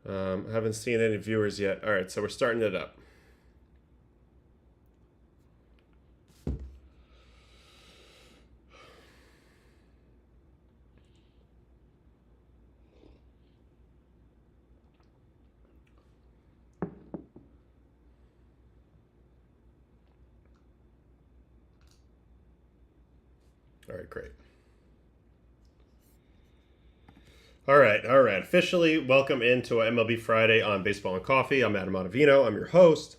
Haven't seen any viewers yet. All right, so we're starting it up. All right, great. All right. Officially, welcome into MLB Friday on Baseball and Coffee. I'm Adam Ottavino. I'm your host.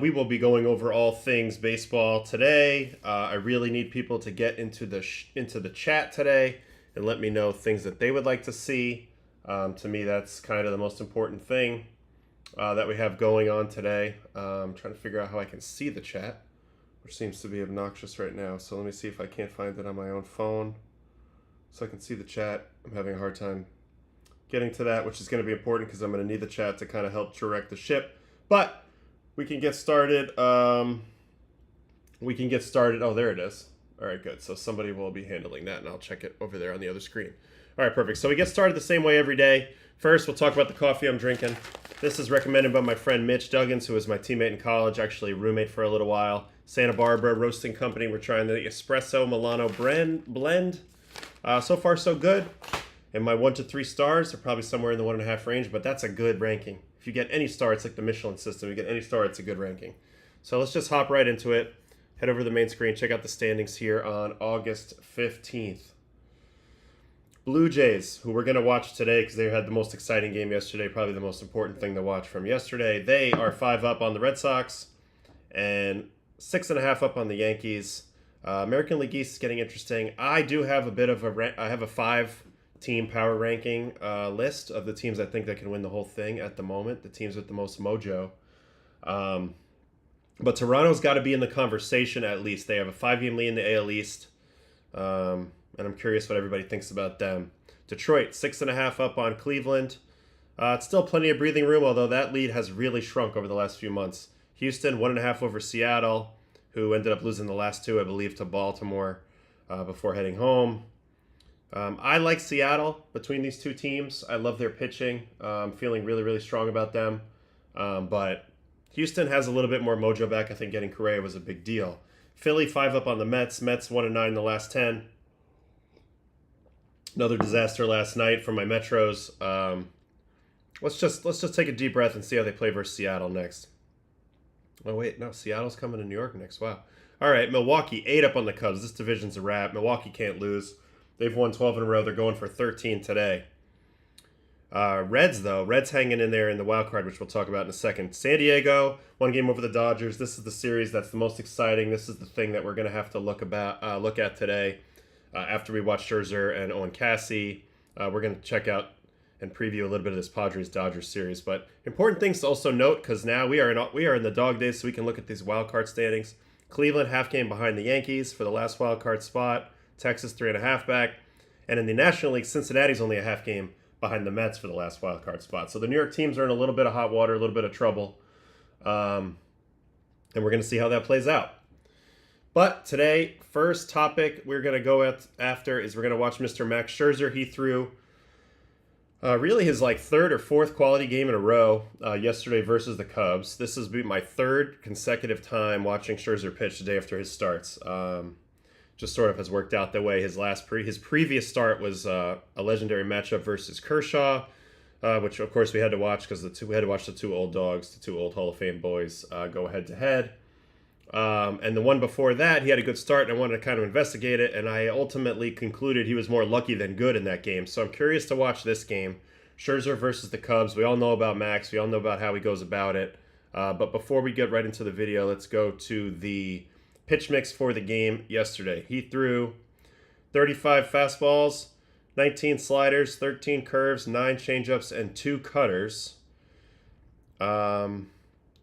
We will be going over all things baseball today. I really need people to get into the chat today and let me know things that they would like to see. To me, that's kind of the most important thing that we have going on today. I'm trying to figure out how I can see the chat, which seems to be obnoxious right now. So let me see if I can't find it on my own phone so I can see the chat. I'm having a hard time getting to that, which is going to be important because I'm going to need the chat to kind of help direct the ship. But we can get started. Oh, there it is. All right, good. So somebody will be handling that, and I'll check it over there on the other screen. All right, perfect. So we get started the same way every day. First, we'll talk about the coffee I'm drinking. This is recommended by my friend Mitch Duggins, who was my teammate in college, actually a roommate for a little while. Santa Barbara Roasting Company. We're trying the Espresso Milano blend. So far, so good. And my 1 to 3 stars are probably somewhere in the 1.5 range, but that's a good ranking. If you get any star, it's like the Michelin system. You get any star, it's a good ranking. So let's just hop right into it. Head over to the main screen. Check out the standings here on August 15th. Blue Jays, who we're going to watch today because they had the most exciting game yesterday, probably the most important thing to watch from yesterday. They are 5 up on the Red Sox and 6.5 up on the Yankees. American League East is getting interesting. I do have I have a 5-team power ranking list of the teams I think that can win the whole thing at the moment, the teams with the most mojo. But Toronto's got to be in the conversation at least. They have a 5-game lead in the AL East, and I'm curious what everybody thinks about them. Detroit, 6.5 up on Cleveland. It's still plenty of breathing room, although that lead has really shrunk over the last few months. Houston, 1.5 over Seattle, who ended up losing the last 2, I believe, to Baltimore before heading home. I like Seattle between these two teams. I love their pitching. I'm feeling really, really strong about them. But Houston has a little bit more mojo back. I think getting Correa was a big deal. Philly, 5 up on the Mets. Mets 1-9 in the last 10. Another disaster last night for my Metros. Let's just take a deep breath and see how they play versus Seattle next. Oh, wait, no, Seattle's coming to New York next. Wow. All right, Milwaukee, 8 up on the Cubs. This division's a wrap. Milwaukee can't lose. They've won 12 in a row. They're going for 13 today. Reds, though. Reds hanging in there in the wild card, which we'll talk about in a second. San Diego, 1 game over the Dodgers. This is the series that's the most exciting. This is the thing that we're going to have to look at today after we watch Scherzer and Owen Cassie. We're going to check out and preview a little bit of this Padres-Dodgers series. But important things to also note, because now we are in the dog days, so we can look at these wild card standings. Cleveland, half game behind the Yankees for the last wild card spot. Texas, 3.5 back. And in the National League, Cincinnati's only a half game behind the Mets for the last wild card spot. So the New York teams are in a little bit of hot water, a little bit of trouble. And we're going to see how that plays out. But today, first topic we're going to go after is we're going to watch Mr. Max Scherzer. He threw really his 3rd or 4th quality game in a row yesterday versus the Cubs. This has been my 3rd consecutive time watching Scherzer pitch the day after his starts. Just sort of has worked out that way. His previous start was a legendary matchup versus Kershaw, which of course we had to watch because we had to watch the 2 old dogs, the 2 old Hall of Fame boys go head to head. And the one before that, he had a good start, and I wanted to kind of investigate it, and I ultimately concluded he was more lucky than good in that game. So I'm curious to watch this game, Scherzer versus the Cubs. We all know about Max. We all know about how he goes about it. But before we get right into the video, let's go to the pitch mix for the game yesterday. He threw 35 fastballs, 19 sliders, 13 curves, 9 changeups, and 2 cutters.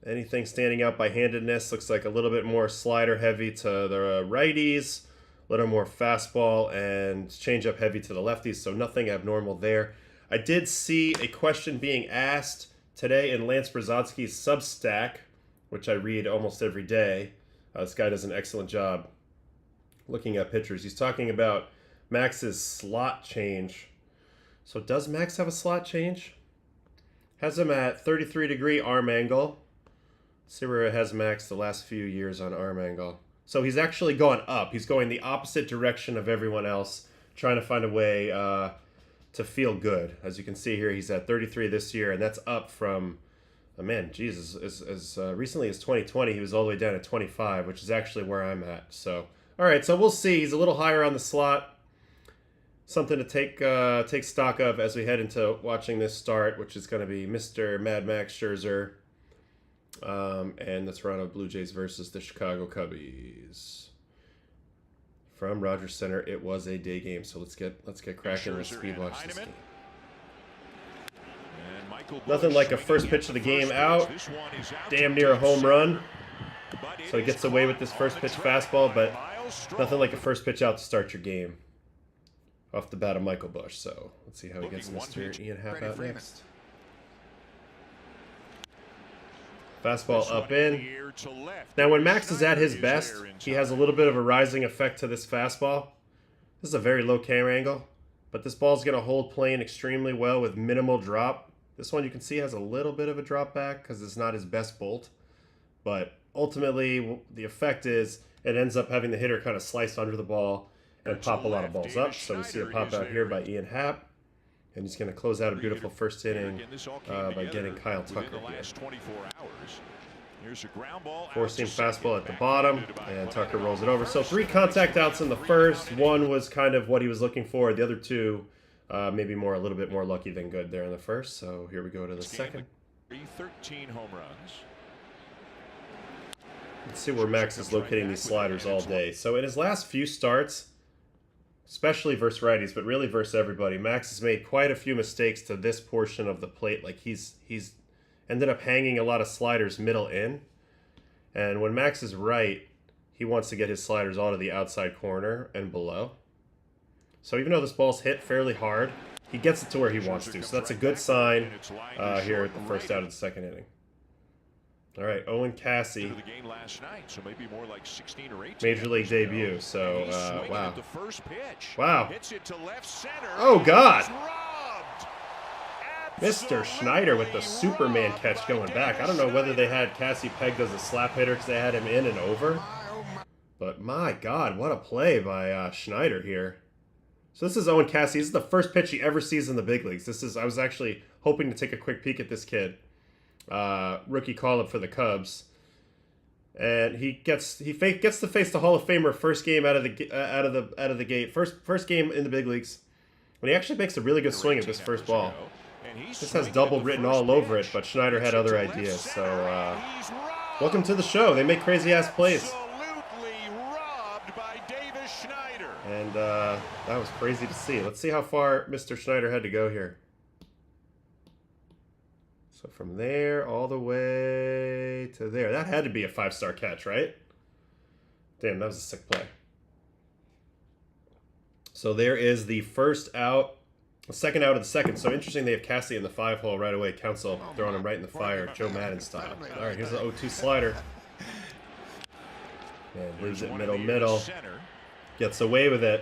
Anything standing out by handedness? Looks like a little bit more slider heavy to the righties, a little more fastball and changeup heavy to the lefties, so nothing abnormal there. I did see a question being asked today in Lance Brzezinski's Substack, which I read almost every day. This guy does an excellent job looking at pitchers. He's talking about Max's slot change. So does Max have a slot change? Has him at 33-degree arm angle. Let's see where it has Max the last few years on arm angle. So he's actually gone up. He's going the opposite direction of everyone else, trying to find a way to feel good. As you can see here, he's at 33 this year, and that's up from, oh man, Jesus, as recently as 2020, he was all the way down at 25, which is actually where I'm at. So, all right, so we'll see. He's a little higher on the slot. Something to take stock of as we head into watching this start, which is going to be Mr. Mad Max Scherzer and the Toronto Blue Jays versus the Chicago Cubbies. From Rogers Center, it was a day game, so let's get cracking and speed watch this game. Nothing like a first pitch of the game out. Damn near a home run. So he gets away with this first pitch fastball, but nothing like a first pitch out to start your game. Off the bat of Michael Busch. So let's see how he gets Mr. Ian Happ out next. Fastball up in. Now when Max is at his best, he has a little bit of a rising effect to this fastball. This is a very low camera angle, but this ball is going to hold plane extremely well with minimal drop. This one you can see has a little bit of a drop back because it's not his best bolt. But ultimately, the effect is it ends up having the hitter kind of slice under the ball and pop a lot of balls up. So we see a pop out here by Ian Happ. And he's going to close out a beautiful first inning by getting Kyle Tucker here. Four-seam fastball at the bottom, and Tucker rolls it over. So 3 contact outs in the first. 1 was kind of what he was looking for. The other 2, maybe a little bit more lucky than good there in the first. So here we go to the second. 13 home runs. Let's see where Max is locating these sliders all day. So in his last few starts, especially versus righties, but really versus everybody, Max has made quite a few mistakes to this portion of the plate. Like he's ended up hanging a lot of sliders middle in. And when Max is right, he wants to get his sliders all to the outside corner and below. So even though this ball's hit fairly hard, he gets it to where he wants to. So that's a good sign here at the first out of the second inning. All right, Owen Cassie, Major League debut. So, wow. Wow. Oh, God. Mr. Schneider with the Superman catch going back. I don't know whether they had Cassie pegged as a slap hitter because they had him in and over. But, my God, what a play by Schneider here. So this is Owen Cassie. This is the first pitch he ever sees in the big leagues. I was actually hoping to take a quick peek at this kid. Rookie call-up for the Cubs, and he gets to face the Hall of Famer first game out of the gate, first game in the big leagues, when he actually makes a really good swing at this first ball. This has double written all over it, but Schneider had other ideas. So welcome to the show. They make crazy ass plays, and that was crazy to see. Let's see how far Mr. Schneider had to go here. So from there all the way to there. That had to be a 5-star catch, right? Damn, that was a sick play. So there is the first out, the second out of the second. So interesting they have Cassie in the 5-hole right away. Counsell throwing him right in the fire, Joe Madden style. All right, here's the 0-2 slider. And leaves it middle. Gets away with it.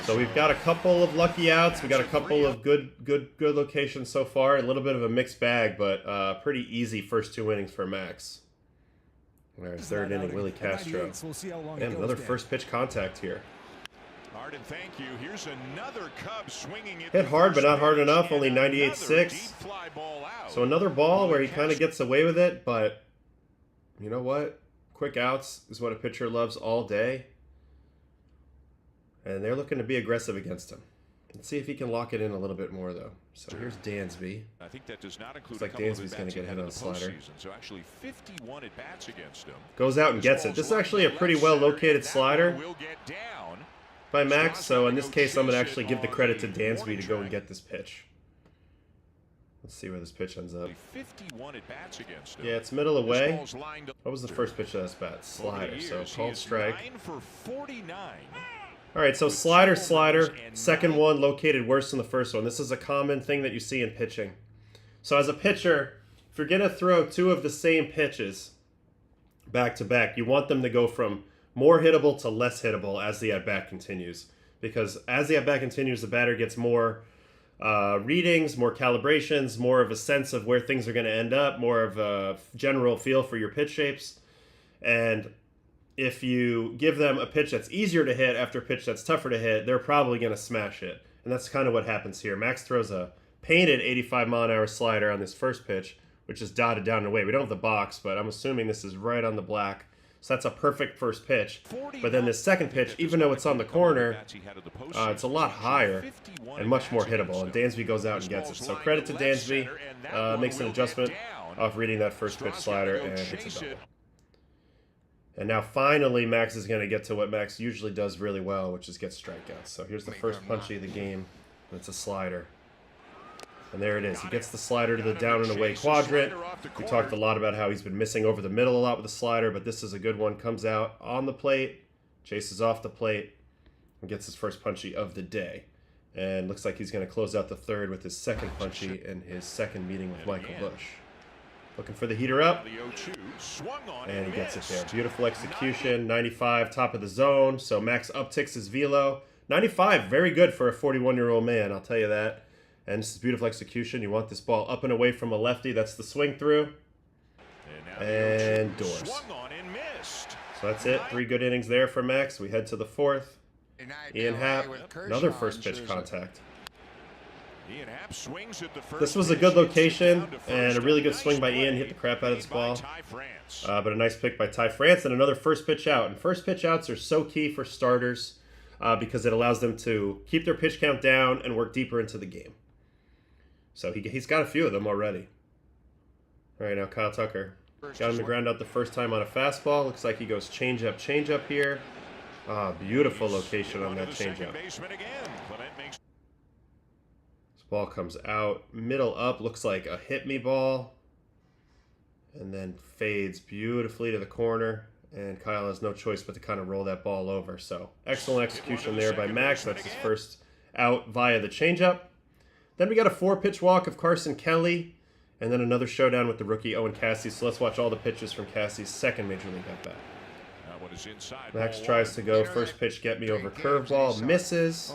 So we've got a couple of lucky outs. We got a couple of good locations so far. A little bit of a mixed bag, but pretty easy first 2 innings for Max. All right, third inning, Willie Castro. And another first pitch contact here. Hit hard, but not hard enough. Only 98.6. So another ball where he kind of gets away with it, but you know what? Quick outs is what a pitcher loves all day. And they're looking to be aggressive against him. Let's see if he can lock it in a little bit more, though. So here's Dansby. I think that does not include looks like Dansby's going to get hit on a slider. So actually 51 at bats against him. Goes out and gets it. This is actually a pretty well-located slider by Max. So in this case, I'm going to actually give the credit to Dansby to go and get this pitch. Let's see where this pitch ends up. 51 at bats against him. Yeah, it's middle away. What was the first pitch of this bat? Slider. So called strike. 9 for 49. All right, so slider, second one located worse than the first one. This is a common thing that you see in pitching. So as a pitcher, if you're going to throw 2 of the same pitches back to back, you want them to go from more hittable to less hittable as the at-bat continues. Because as the at-bat continues, the batter gets more readings, more calibrations, more of a sense of where things are going to end up, more of a general feel for your pitch shapes. And if you give them a pitch that's easier to hit after a pitch that's tougher to hit, they're probably going to smash it. And that's kind of what happens here. Max throws a painted 85-mile-an-hour slider on this first pitch, which is dotted down and away. We don't have the box, but I'm assuming this is right on the black. So that's a perfect first pitch. But then this second pitch, even though it's on the corner, it's a lot higher and much more hittable. And Dansby goes out and gets it. So credit to Dansby. Makes an adjustment off reading that first pitch slider and hits a double. And now finally Max is going to get to what Max usually does really well, which is get strikeouts. So here's the first punchy of the game. It's a slider. And there it is. He gets the slider to the down and away quadrant. We talked a lot about how he's been missing over the middle a lot with the slider, but this is a good one. Comes out on the plate, chases off the plate, and gets his first punchy of the day. And looks like he's going to close out the third with his second punchy in his second meeting with Michael Busch. Looking for the heater up, and he gets it there. Beautiful execution, 95, top of the zone, so Max upticks his velo. 95, very good for a 41-year-old man, I'll tell you that. And this is beautiful execution. You want this ball up and away from a lefty. That's the swing through. And doors. So that's it. 3 good innings there for Max. We head to the 4th. Ian Happ, another first pitch contact. This was a good location and a really good swing by Ian. He hit the crap out of this ball. But a nice pick by Ty France and another first pitch out. And first pitch outs are so key for starters because it allows them to keep their pitch count down and work deeper into the game. So he's got a few of them already. All right, now Kyle Tucker. Got him to ground out the first time on a fastball. Looks like he goes change up here. Beautiful location on that change up. This ball comes out, middle up, looks like a hit me ball. And then fades beautifully to the corner. And Kyle has no choice but to kind of roll that ball over. So excellent execution there by Max. That's his first out via the changeup. Then we got a 4-pitch walk of Carson Kelly, and then another showdown with the rookie Owen Cassey. So let's watch all the pitches from Cassey's second Major League at-bat. Max tries to go first pitch, get me over curveball, misses.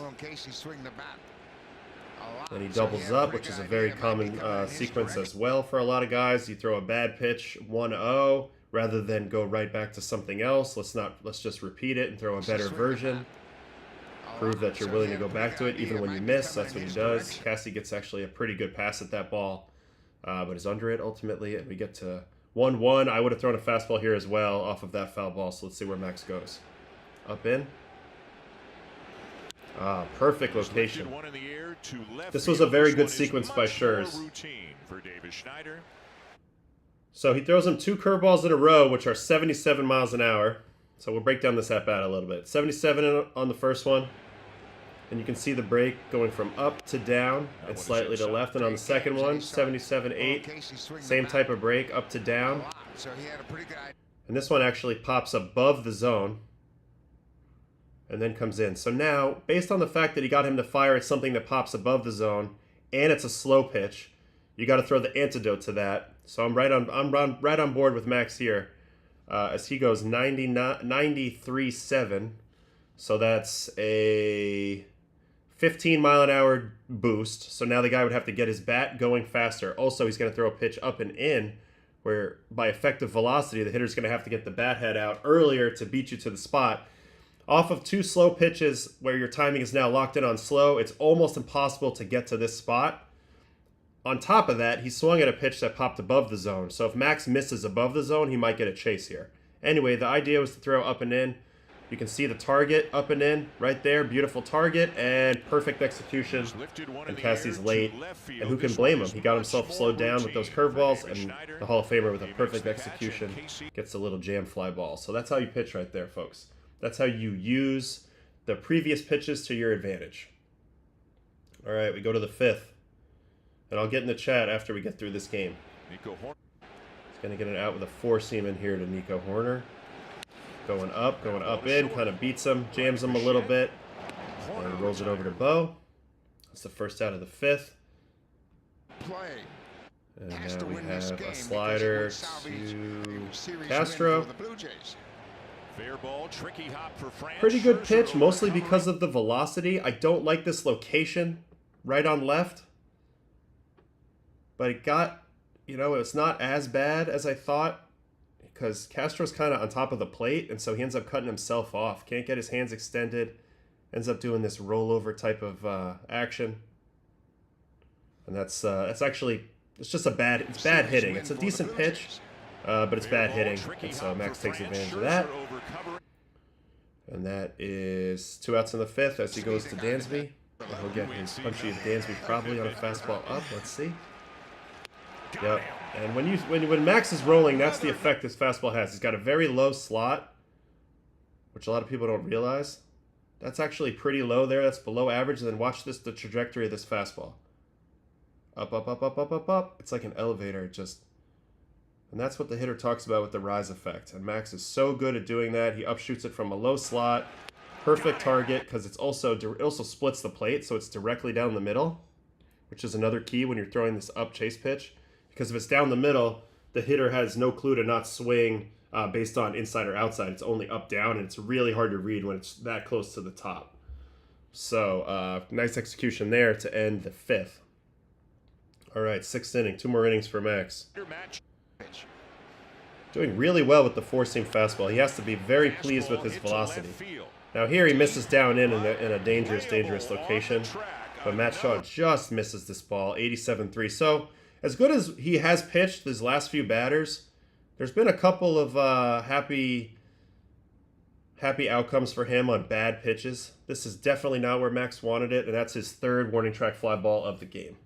Then he doubles up, which is a very common sequence as well for a lot of guys. You throw a bad pitch, 1-0, rather than go right back to something else. Let's just repeat it and throw a better version. Prove that you're willing to go back to it even when you miss. That's what he does. Cassey gets actually a pretty good pass at that ball, but is under it ultimately, and we get to 1-1. I would have thrown a fastball here as well off of that foul ball, so let's see where Max goes. Up in. Perfect location. This was a very good sequence by Scherzer. So he throws him 2 curveballs in a row, which are 77 miles an hour. So we'll break down this at-bat a little bit. 77 on the first one. And you can see the break going from up to down and slightly to left. And on the second one, 77-8, same type of break, up to down. And this one actually pops above the zone and then comes in. So now, based on the fact that he got him to fire at something that pops above the zone and it's a slow pitch, you got to throw the antidote to that. So I'm right on board with Max here as he goes 93.7. So that's a 15-mile-an-hour boost. So now the guy would have to get his bat going faster. Also, he's going to throw a pitch up and in, where by effective velocity, the hitter's going to have to get the bat head out earlier to beat you to the spot. Off of 2 slow pitches where your timing is now locked in on slow, it's almost impossible to get to this spot. On top of that, he swung at a pitch that popped above the zone. So if Max misses above the zone, he might get a chase here. Anyway, the idea was to throw up and in. You can see the target up and in right there. Beautiful target and perfect execution. And Cassey's late. And who can blame him? He got himself slowed down with those curveballs. And the Hall of Famer with a perfect execution gets a little jam fly ball. So that's how you pitch right there, folks. That's how you use the previous pitches to your advantage. All right, we go to the 5th. And I'll get in the chat after we get through this game. He's going to get it out with a 4-seam in here to Nico Horner. Going up in, kind of beats him, jams him a little bit, and rolls it over to Bo. That's the first out of the 5th. And now we have a slider to Castro. Pretty good pitch, mostly because of the velocity. I don't like this location right on left. But it got, it's not as bad as I thought because Castro's kind of on top of the plate, and so he ends up cutting himself off. Can't get his hands extended. Ends up doing this rollover type of action. And that's actually, it's just bad hitting. It's a decent pitch, but it's bad hitting. And so Max takes advantage of that. And that is 2 outs in the 5th as he goes to Dansby. And he'll get his punchy of Dansby probably on a fastball up. Let's see. Yep. And when Max is rolling, that's the effect this fastball has. He's got a very low slot, which a lot of people don't realize. That's actually pretty low there. That's below average. And then watch the trajectory of this fastball. Up, up, up, up, up, up, up. It's like an elevator. And that's what the hitter talks about with the rise effect. And Max is so good at doing that. He upshoots it from a low slot. Perfect target because it also splits the plate, so it's directly down the middle, which is another key when you're throwing this up chase pitch. Because if it's down the middle, the hitter has no clue to not swing based on inside or outside. It's only up, down, and it's really hard to read when it's that close to the top. So nice execution there to end the 5th. All right, 6th inning. 2 more innings for Max. Doing really well with the 4-seam fastball. He has to be very pleased with his velocity. Now here he misses down in a dangerous location. But Matt Shaw just misses this ball, 87-3. So as good as he has pitched his last few batters, there's been a couple of happy outcomes for him on bad pitches. This is definitely not where Max wanted it, and that's his 3rd warning track fly ball of the game.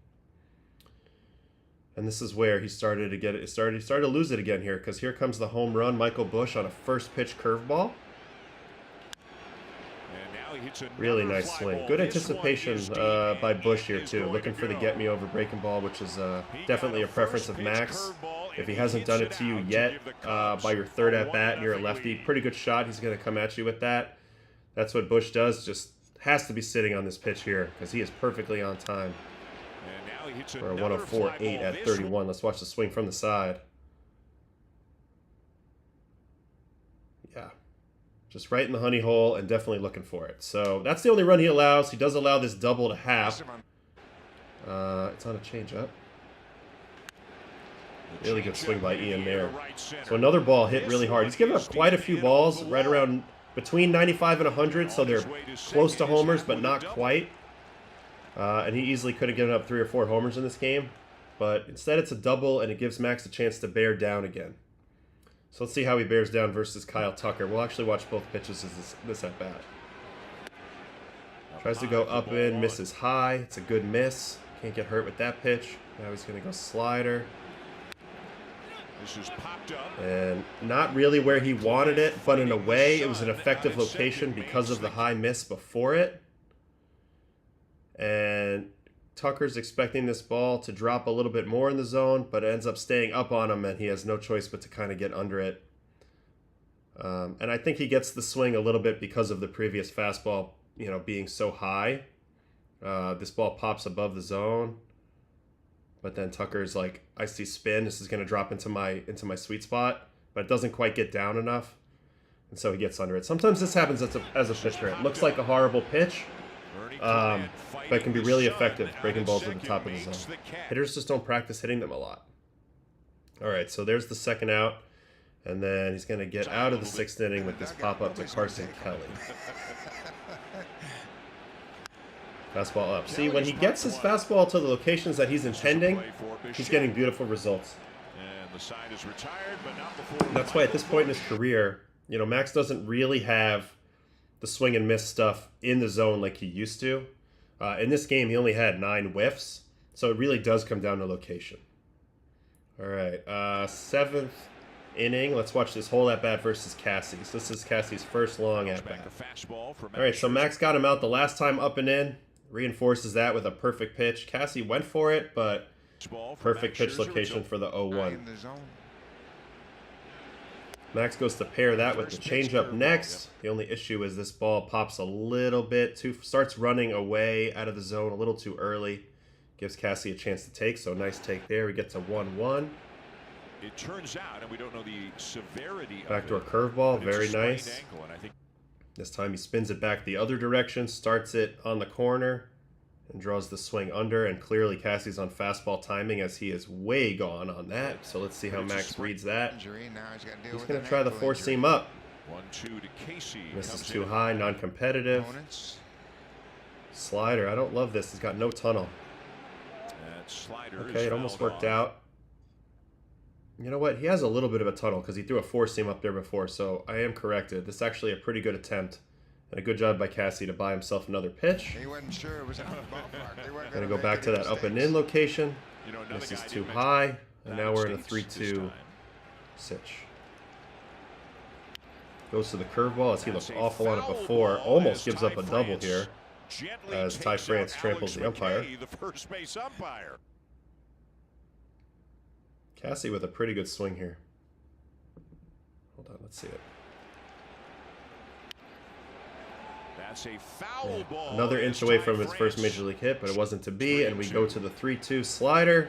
And this is where he started to lose it again here, because here comes the home run, Michael Busch on a first pitch curveball. Really nice swing. Good anticipation by Busch here too, looking for the get me over breaking ball, which is definitely a preference of Max. If he hasn't done it to you yet by your 3rd at bat and you're a lefty, pretty good shot. He's going to come at you with that. That's what Busch does. Just has to be sitting on this pitch here because he is perfectly on time. For a 104.8 at 31. Let's watch the swing from the side. Yeah. Just right in the honey hole and definitely looking for it. So that's the only run he allows. He does allow this double to half. It's on a changeup. Really good swing by Ian there. So another ball hit really hard. He's given up quite a few balls, right around between 95 and 100, so they're close to homers, but not quite. And he easily could have given up 3 or 4 homers in this game. But instead it's a double, and it gives Max a chance to bear down again. So let's see how he bears down versus Kyle Tucker. We'll actually watch both pitches as this at bat. Tries to go up in, misses high. It's a good miss. Can't get hurt with that pitch. Now he's going to go slider. This is popped up. And not really where he wanted it, but in a way it was an effective location because of the high miss before it. And Tucker's expecting this ball to drop a little bit more in the zone, but it ends up staying up on him, and he has no choice but to kind of get under it. And I think he gets the swing a little bit because of the previous fastball, being so high. This ball pops above the zone, but then Tucker's like, I see spin. This is going to drop into my sweet spot, but it doesn't quite get down enough, and so he gets under it. Sometimes this happens as a pitcher. It looks like a horrible pitch. But it can be really effective breaking balls at the top of the zone. Hitters just don't practice hitting them a lot. All right, so there's the 2nd out, and then he's going to get out of the 6th inning with this pop-up to Carson Kelly. Fastball up. See, when he gets his fastball to the locations that he's intending, he's getting beautiful results. That's why at this point in his career, Max doesn't really have the swing and miss stuff in the zone like he used to. In this game, he only had 9 whiffs, so it really does come down to location. All right, 7th inning. Let's watch this whole at-bat versus Cassie. So this is Cassie's first long at-bat. All right, so Max got him out the last time up and in. Reinforces that with a perfect pitch. Cassie went for it, but perfect pitch location for the 0-1. Max goes to pair that with the changeup next. The only issue is this ball pops a little bit starts running away out of the zone a little too early. Gives Cassie a chance to take, so nice take there. We get to 1-1. It turns out, and we don't know the severity. Backdoor curveball, very nice. This time he spins it back the other direction, starts it on the corner, and draws the swing under, and clearly Cassie's on fastball timing as he is way gone on that. So let's see how Max reads that. He's going to try the four-seam up. 1-2 to Casey. Misses too high, non-competitive. Slider, I don't love this. He's got no tunnel. Okay, it almost worked out. You know what? He has a little bit of a tunnel because he threw a four-seam up there before, so I am corrected. This is actually a pretty good attempt. And a good job by Cassie to buy himself another pitch. He wasn't sure it was in the ballpark. Going to go back to that up and in location. This is too high. And now we're in a 3-2 sitch. Goes to the curveball as he looked awful on it before. Almost gives up a double here as Ty France tramples the umpire. Cassie with a pretty good swing here. Hold on, let's see it. That's a foul ball. Another inch away from his first major league hit, but it wasn't to be, and we go to the 3-2 slider.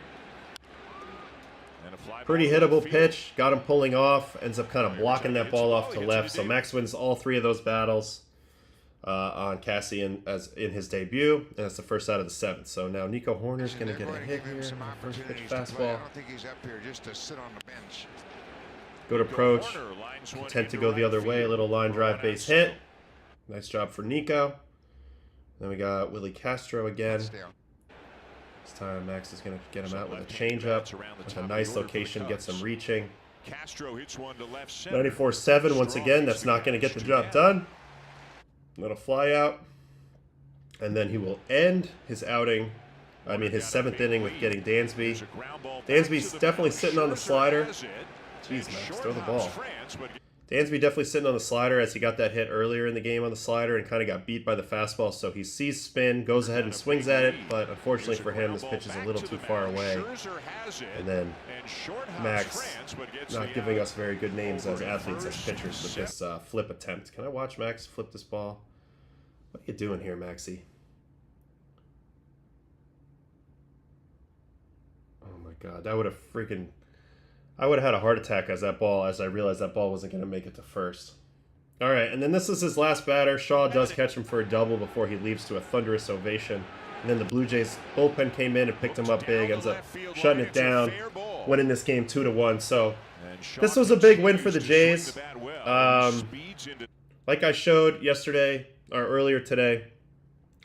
Pretty hittable pitch. Got him pulling off. Ends up kind of blocking that ball off to left. So Max wins all three of those battles on Cassie in his debut, and it's the first out of the seventh. So now Nico Horner's going to get a hit here. First pitch fastball. I don't think he's up here just to sit on the bench. Good approach. Content to go the other way. A little line drive base hit. Nice job for Nico. Then we got Willie Castro again. This time Max is going to get him out with a changeup. With a nice location, gets him reaching. 94-7 once again. That's not going to get the job done. Little fly out. And then he will end his outing. I mean his seventh inning with getting Dansby. Dansby's definitely sitting on the slider. Jeez, Max, throw the ball. Dansby definitely sitting on the slider as he got that hit earlier in the game on the slider and kind of got beat by the fastball. So he sees spin, goes ahead and swings at it, but unfortunately for him, this pitch is a little too far away. And then Max not giving us very good names as athletes, as pitchers with this flip attempt. Can I watch Max flip this ball? What are you doing here, Maxie? Oh my God, that would have freaking... I would have had a heart attack as I realized that ball wasn't going to make it to first. All right, and then this is his last batter. Shaw does catch him for a double before he leaves to a thunderous ovation. And then the Blue Jays bullpen came in and picked him up big, ends up shutting it down, winning this game 2-1. So this was a big win for the Jays. Like I showed yesterday or earlier today,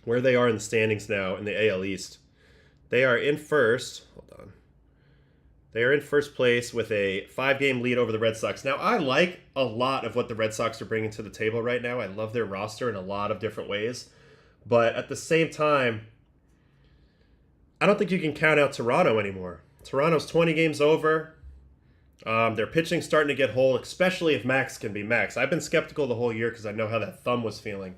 where they are in the standings now in the AL East. They are in first. Hold on. They are in first place with a 5-game lead over the Red Sox. Now, I like a lot of what the Red Sox are bringing to the table right now. I love their roster in a lot of different ways. But at the same time, I don't think you can count out Toronto anymore. Toronto's 20 games over. Their pitching's starting to get whole, especially if Max can be Max. I've been skeptical the whole year because I know how that thumb was feeling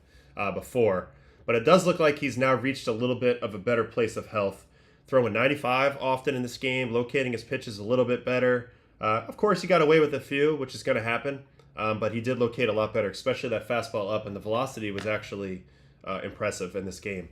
before. But it does look like he's now reached a little bit of a better place of health. Throwing 95 often in this game, locating his pitches a little bit better. Of course, he got away with a few, which is going to happen. But he did locate a lot better, especially that fastball up. And the velocity was actually impressive in this game.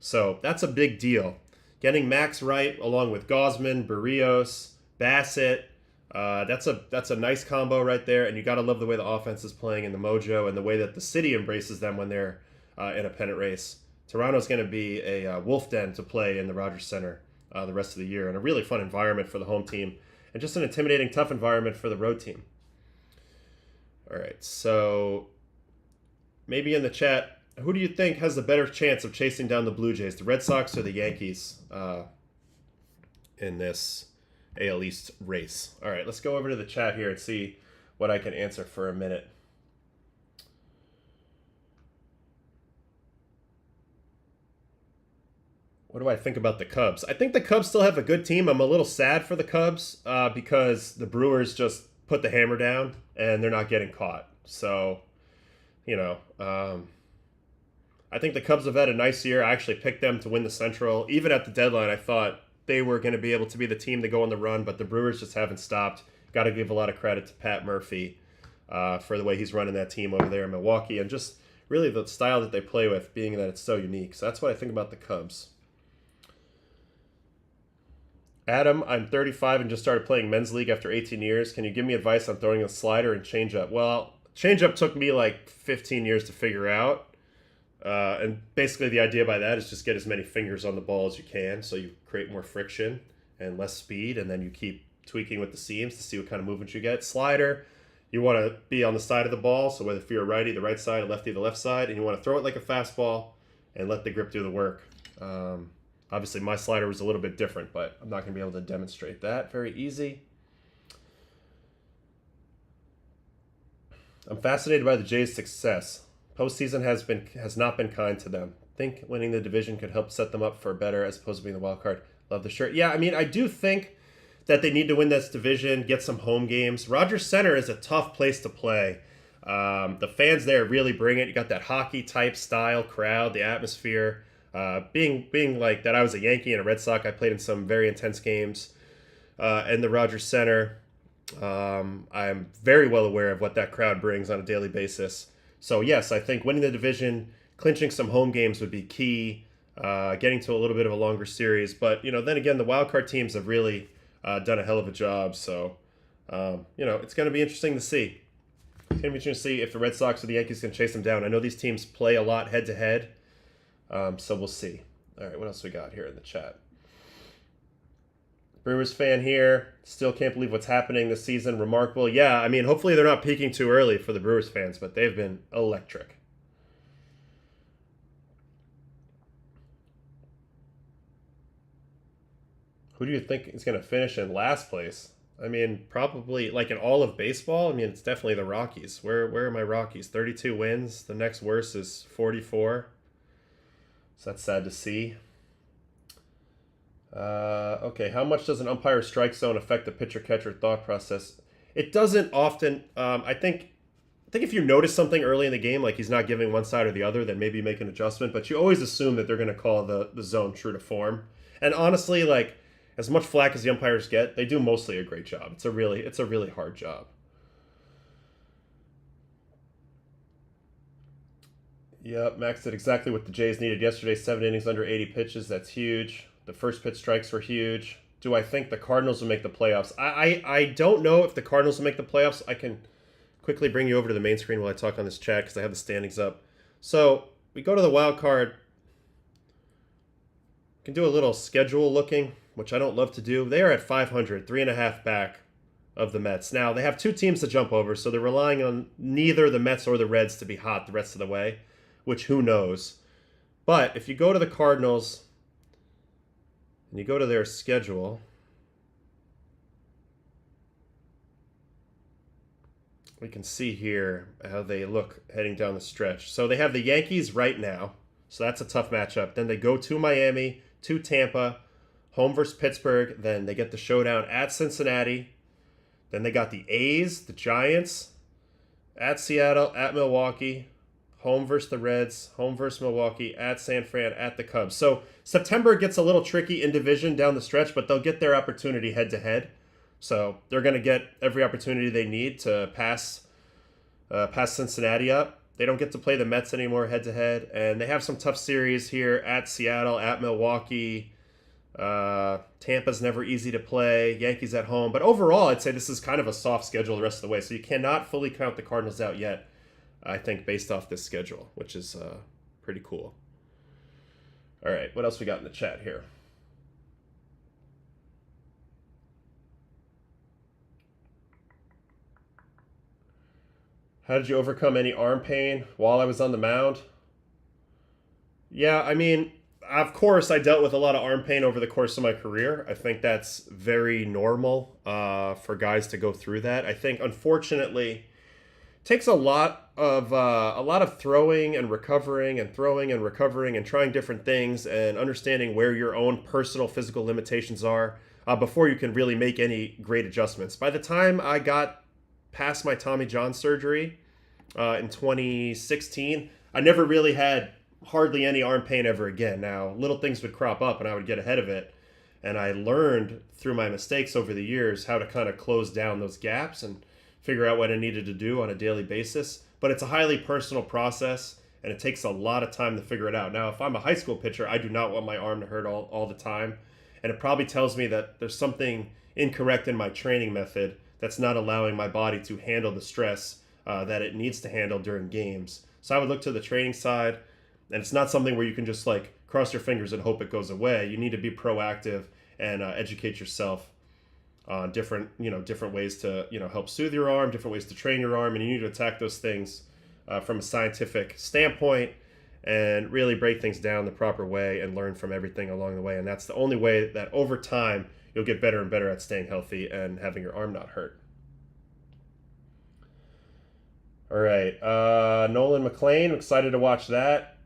So that's a big deal. Getting Max right, along with Gausman, Berrios, Bassett. That's a nice combo right there. And you got to love the way the offense is playing and the mojo and the way that the city embraces them when they're in a pennant race. Toronto's going to be a wolf den to play in the Rogers Center the rest of the year, and a really fun environment for the home team, and just an intimidating, tough environment for the road team. All right, so maybe in the chat, who do you think has the better chance of chasing down the Blue Jays, the Red Sox or the Yankees in this AL East race? All right, let's go over to the chat here and see what I can answer for a minute. What do I think about the Cubs? I think the Cubs still have a good team. I'm a little sad for the Cubs because the Brewers just put the hammer down and they're not getting caught. So, you know, I think the Cubs have had a nice year. I actually picked them to win the Central. Even at the deadline, I thought they were going to be able to be the team to go on the run, but the Brewers just haven't stopped. Got to give a lot of credit to Pat Murphy for the way he's running that team over there in Milwaukee and just really the style that they play with, being that it's so unique. So that's what I think about the Cubs. Adam, I'm 35 and just started playing men's league after 18 years. Can you give me advice on throwing a slider and changeup? Well, changeup took me like 15 years to figure out. And basically the idea by that is just get as many fingers on the ball as you can so you create more friction and less speed, and then you keep tweaking with the seams to see what kind of movement you get. Slider, you want to be on the side of the ball, so whether if you're a righty, the right side, a lefty, the left side, and you want to throw it like a fastball and let the grip do the work. Obviously, my slider was a little bit different, but I'm not going to be able to demonstrate that. Very easy. I'm fascinated by the Jays' success. Postseason has not been kind to them. Think winning the division could help set them up for better as opposed to being the wild card. Love the shirt. Yeah, I mean, I do think that they need to win this division, get some home games. Rogers Center is a tough place to play. The fans there really bring it. You got that hockey type style crowd, the atmosphere. Being like that, I was a Yankee and a Red Sox. I played in some very intense games in the Rogers Center. I'm very well aware of what that crowd brings on a daily basis. So yes, I think winning the division, clinching some home games would be key. Getting to a little bit of a longer series, but then again, the wild card teams have really done a hell of a job. So it's going to be interesting to see. It's going to be interesting to see if the Red Sox or the Yankees can chase them down. I know these teams play a lot head to head, so we'll see. All right, what else we got here in the chat? Brewers fan here. Still can't believe what's happening this season. Remarkable. Yeah, I mean, hopefully they're not peaking too early for the Brewers fans, but they've been electric. Who do you think is going to finish in last place? I mean, probably like in all of baseball. I mean, it's definitely the Rockies. Where are my Rockies? 32 wins. The next worst is 44. So that's sad to see. Okay, how much does an umpire strike zone affect the pitcher-catcher thought process? It doesn't often. I think if you notice something early in the game, like he's not giving one side or the other, then maybe make an adjustment. But you always assume that they're going to call the zone true to form. And honestly, like, as much flack as the umpires get, they do mostly a great job. It's a really hard job. Yep, Max did exactly what the Jays needed yesterday. 7 innings under 80 pitches. That's huge. The first pitch strikes were huge. Do I think the Cardinals will make the playoffs? I don't know if the Cardinals will make the playoffs. I can quickly bring you over to the main screen while I talk on this chat because I have the standings up. So we go to the wild card. You can do a little schedule looking, which I don't love to do. They are at 500, 3.5 back of the Mets. Now, they have two teams to jump over, so they're relying on neither the Mets or the Reds to be hot the rest of the way, which who knows. But if you go to the Cardinals and you go to their schedule, we can see here how they look heading down the stretch. So they have the Yankees right now, so that's a tough matchup. Then they go to Miami, to Tampa, home versus Pittsburgh. Then they get the showdown at Cincinnati. Then they got the A's, the Giants, at Seattle, at Milwaukee, home versus the Reds, home versus Milwaukee, at San Fran, at the Cubs. So September gets a little tricky in division down the stretch, but they'll get their opportunity head-to-head. So they're going to get every opportunity they need to pass Cincinnati up. They don't get to play the Mets anymore head-to-head, and they have some tough series here at Seattle, at Milwaukee. Tampa's never easy to play. Yankees at home. But overall, I'd say this is kind of a soft schedule the rest of the way. So you cannot fully count the Cardinals out yet, I think, based off this schedule, which is pretty cool. All right, what else we got in the chat here? How did you overcome any arm pain while I was on the mound? Yeah, I mean, of course, I dealt with a lot of arm pain over the course of my career. I think that's very normal for guys to go through that. I think, unfortunately, it takes a lot of throwing and recovering and throwing and recovering and trying different things and understanding where your own personal physical limitations are before you can really make any great adjustments. By the time I got past my Tommy John surgery in 2016, I never really had hardly any arm pain ever again. Now, little things would crop up and I would get ahead of it. And I learned through my mistakes over the years how to kind of close down those gaps and figure out what I needed to do on a daily basis. But it's a highly personal process and it takes a lot of time to figure it out. Now, if I'm a high school pitcher, I do not want my arm to hurt all the time. And it probably tells me that there's something incorrect in my training method that's not allowing my body to handle the stress that it needs to handle during games. So I would look to the training side. And it's not something where you can just like cross your fingers and hope it goes away. You need to be proactive and educate yourself on different ways to help soothe your arm, different ways to train your arm, and you need to attack those things from a scientific standpoint and really break things down the proper way and learn from everything along the way. And that's the only way that over time you'll get better and better at staying healthy and having your arm not hurt. All right, Nolan McLean, excited to watch that.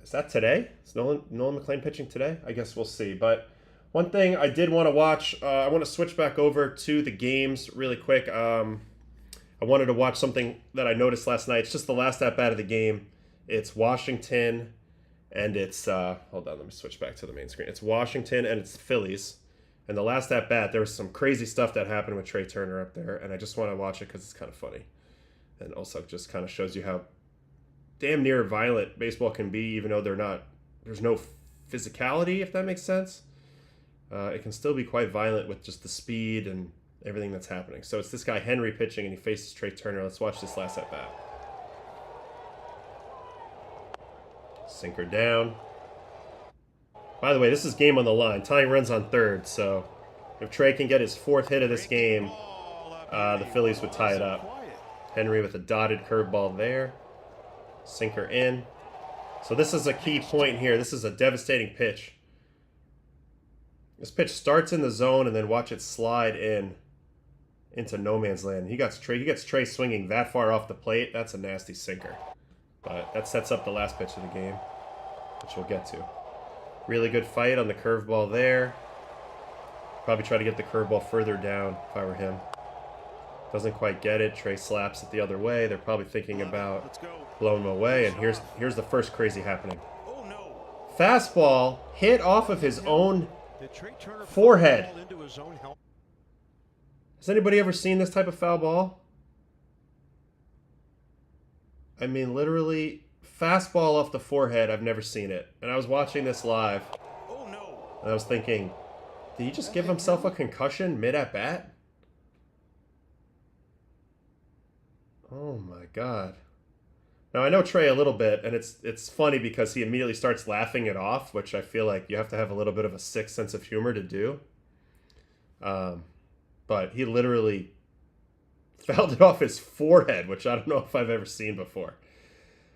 Is that today? Is Nolan McLean pitching today? I guess we'll see. But one thing I did want to watch, I want to switch back over to the games really quick. I wanted to watch something that I noticed last night. It's just the last at-bat of the game. It's Washington, and it's, hold on, let me switch back to the main screen. It's Washington, and it's the Phillies. And the last at-bat, there was some crazy stuff that happened with Trey Turner up there, and I just want to watch it because it's kind of funny. And also just kind of shows you how damn near violent baseball can be, even though there's no physicality, if that makes sense. It can still be quite violent with just the speed and everything that's happening. So it's this guy Henry pitching, and he faces Trey Turner. Let's watch this last at bat. Sinker down. By the way, this is game on the line. Tying runs on third, so if Trey can get his fourth hit of this game, the Phillies would tie it up. Henry with a dotted curveball there. Sinker in. So this is a key point here. This is a devastating pitch. This pitch starts in the zone and then watch it slide into no man's land. He gets Trey swinging that far off the plate. That's a nasty sinker. But that sets up the last pitch of the game, which we'll get to. Really good fight on the curveball there. Probably try to get the curveball further down if I were him. Doesn't quite get it. Trey slaps it the other way. They're probably thinking about blowing him away. And here's the first crazy happening. Fastball hit off of his own forehead. Has anybody ever seen this type of foul ball? I mean, literally, fastball off the forehead. I've never seen it. And I was watching this live. And I was thinking, did he just give himself a concussion mid-at-bat? Oh my God. Now I know Trey a little bit, and it's funny because he immediately starts laughing it off, which I feel like you have to have a little bit of a sick sense of humor to do. But he literally fouled it off his forehead, which I don't know if I've ever seen before.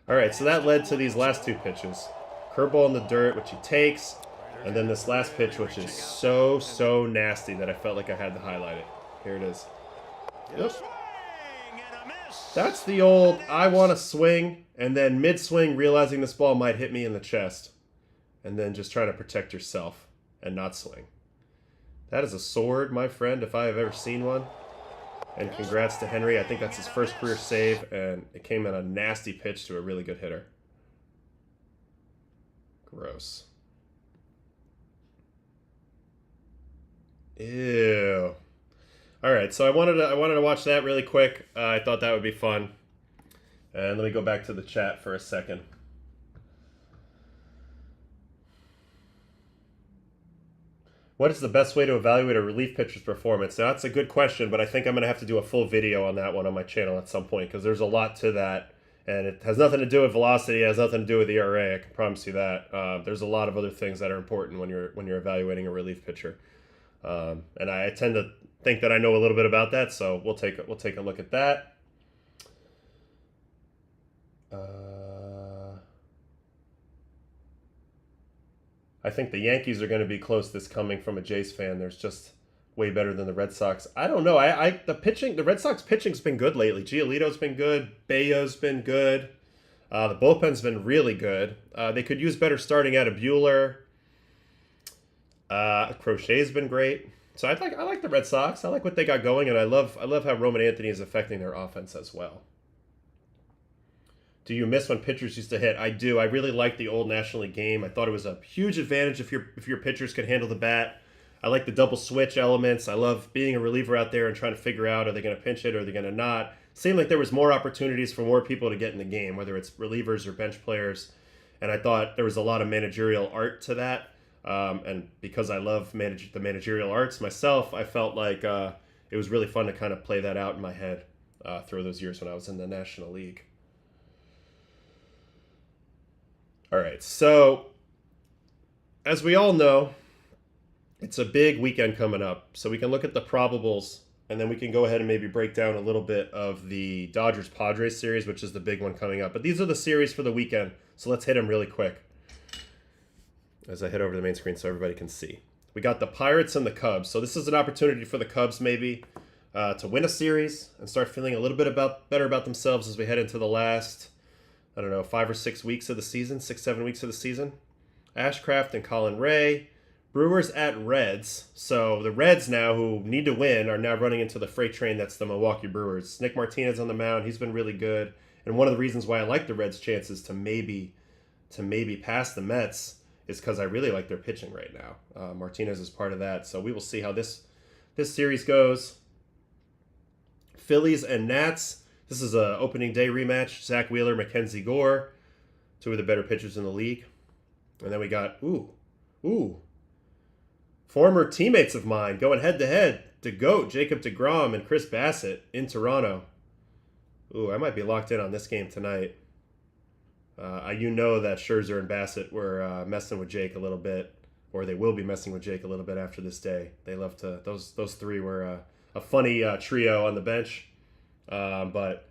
All right, so that led to these last two pitches. Curveball in the dirt, which he takes, and then this last pitch, which is so nasty that I felt like I had to highlight it. Here it is. Yep. That's the old, I want to swing, and then mid-swing realizing this ball might hit me in the chest, and then just trying to protect yourself and not swing. That is a sword, my friend, if I have ever seen one. And congrats to Henry. I think that's his first career save, and it came in a nasty pitch to a really good hitter. Gross. Ew. All right, so I wanted to watch that really quick. I thought that would be fun. And let me go back to the chat for a second. What is the best way to evaluate a relief pitcher's performance? Now, that's a good question, but I think I'm going to have to do a full video on that one on my channel at some point because there's a lot to that. And it has nothing to do with velocity. It has nothing to do with ERA. I can promise you that. There's a lot of other things that are important when you're evaluating a relief pitcher. And I tend to think that I know a little bit about that, so we'll take a look at that. I think the Yankees are going to be close. This coming from a Jays fan. There's just way better than the Red Sox. I don't know. The Red Sox pitching's been good lately. Giolito's been good. Bayo's been good. The bullpen's been really good. They could use better starting out of Buehler. Crochet's been great. So I like the Red Sox. I like what they got going, and I love how Roman Anthony is affecting their offense as well. Do you miss when pitchers used to hit? I do. I really like the old National League game. I thought it was a huge advantage if your pitchers could handle the bat. I like the double switch elements. I love being a reliever out there and trying to figure out, are they going to pinch it or are they going to not? Seemed like there was more opportunities for more people to get in the game, whether it's relievers or bench players. And I thought there was a lot of managerial art to that. And because I love the managerial arts myself, I felt like it was really fun to kind of play that out in my head through those years when I was in the National League. All right, so as we all know, it's a big weekend coming up. So we can look at the probables, and then we can go ahead and maybe break down a little bit of the Dodgers-Padres series, which is the big one coming up. But these are the series for the weekend, so let's hit them really quick as I head over to the main screen so everybody can see. We got the Pirates and the Cubs. So this is an opportunity for the Cubs maybe to win a series and start feeling a little bit better about themselves as we head into the last, 5 or 6 weeks of the season, 6, 7 weeks of the season. Ashcraft and Colin Ray. Brewers at Reds. So the Reds now, who need to win, are now running into the freight train that's the Milwaukee Brewers. Nick Martinez on the mound. He's been really good. And one of the reasons why I like the Reds' chances to maybe pass the Mets is because I really like their pitching right now. Martinez is part of that. So we will see how this series goes. Phillies and Nats. This is a opening day rematch. Zach Wheeler, Mackenzie Gore. Two of the better pitchers in the league. And then we got, former teammates of mine going head-to-head. The GOAT, Jacob deGrom, and Chris Bassett in Toronto. I might be locked in on this game tonight. You know that Scherzer and Bassett were messing with Jake a little bit, or they will be messing with Jake a little bit after this day. They love to. Those three were a funny trio on the bench. But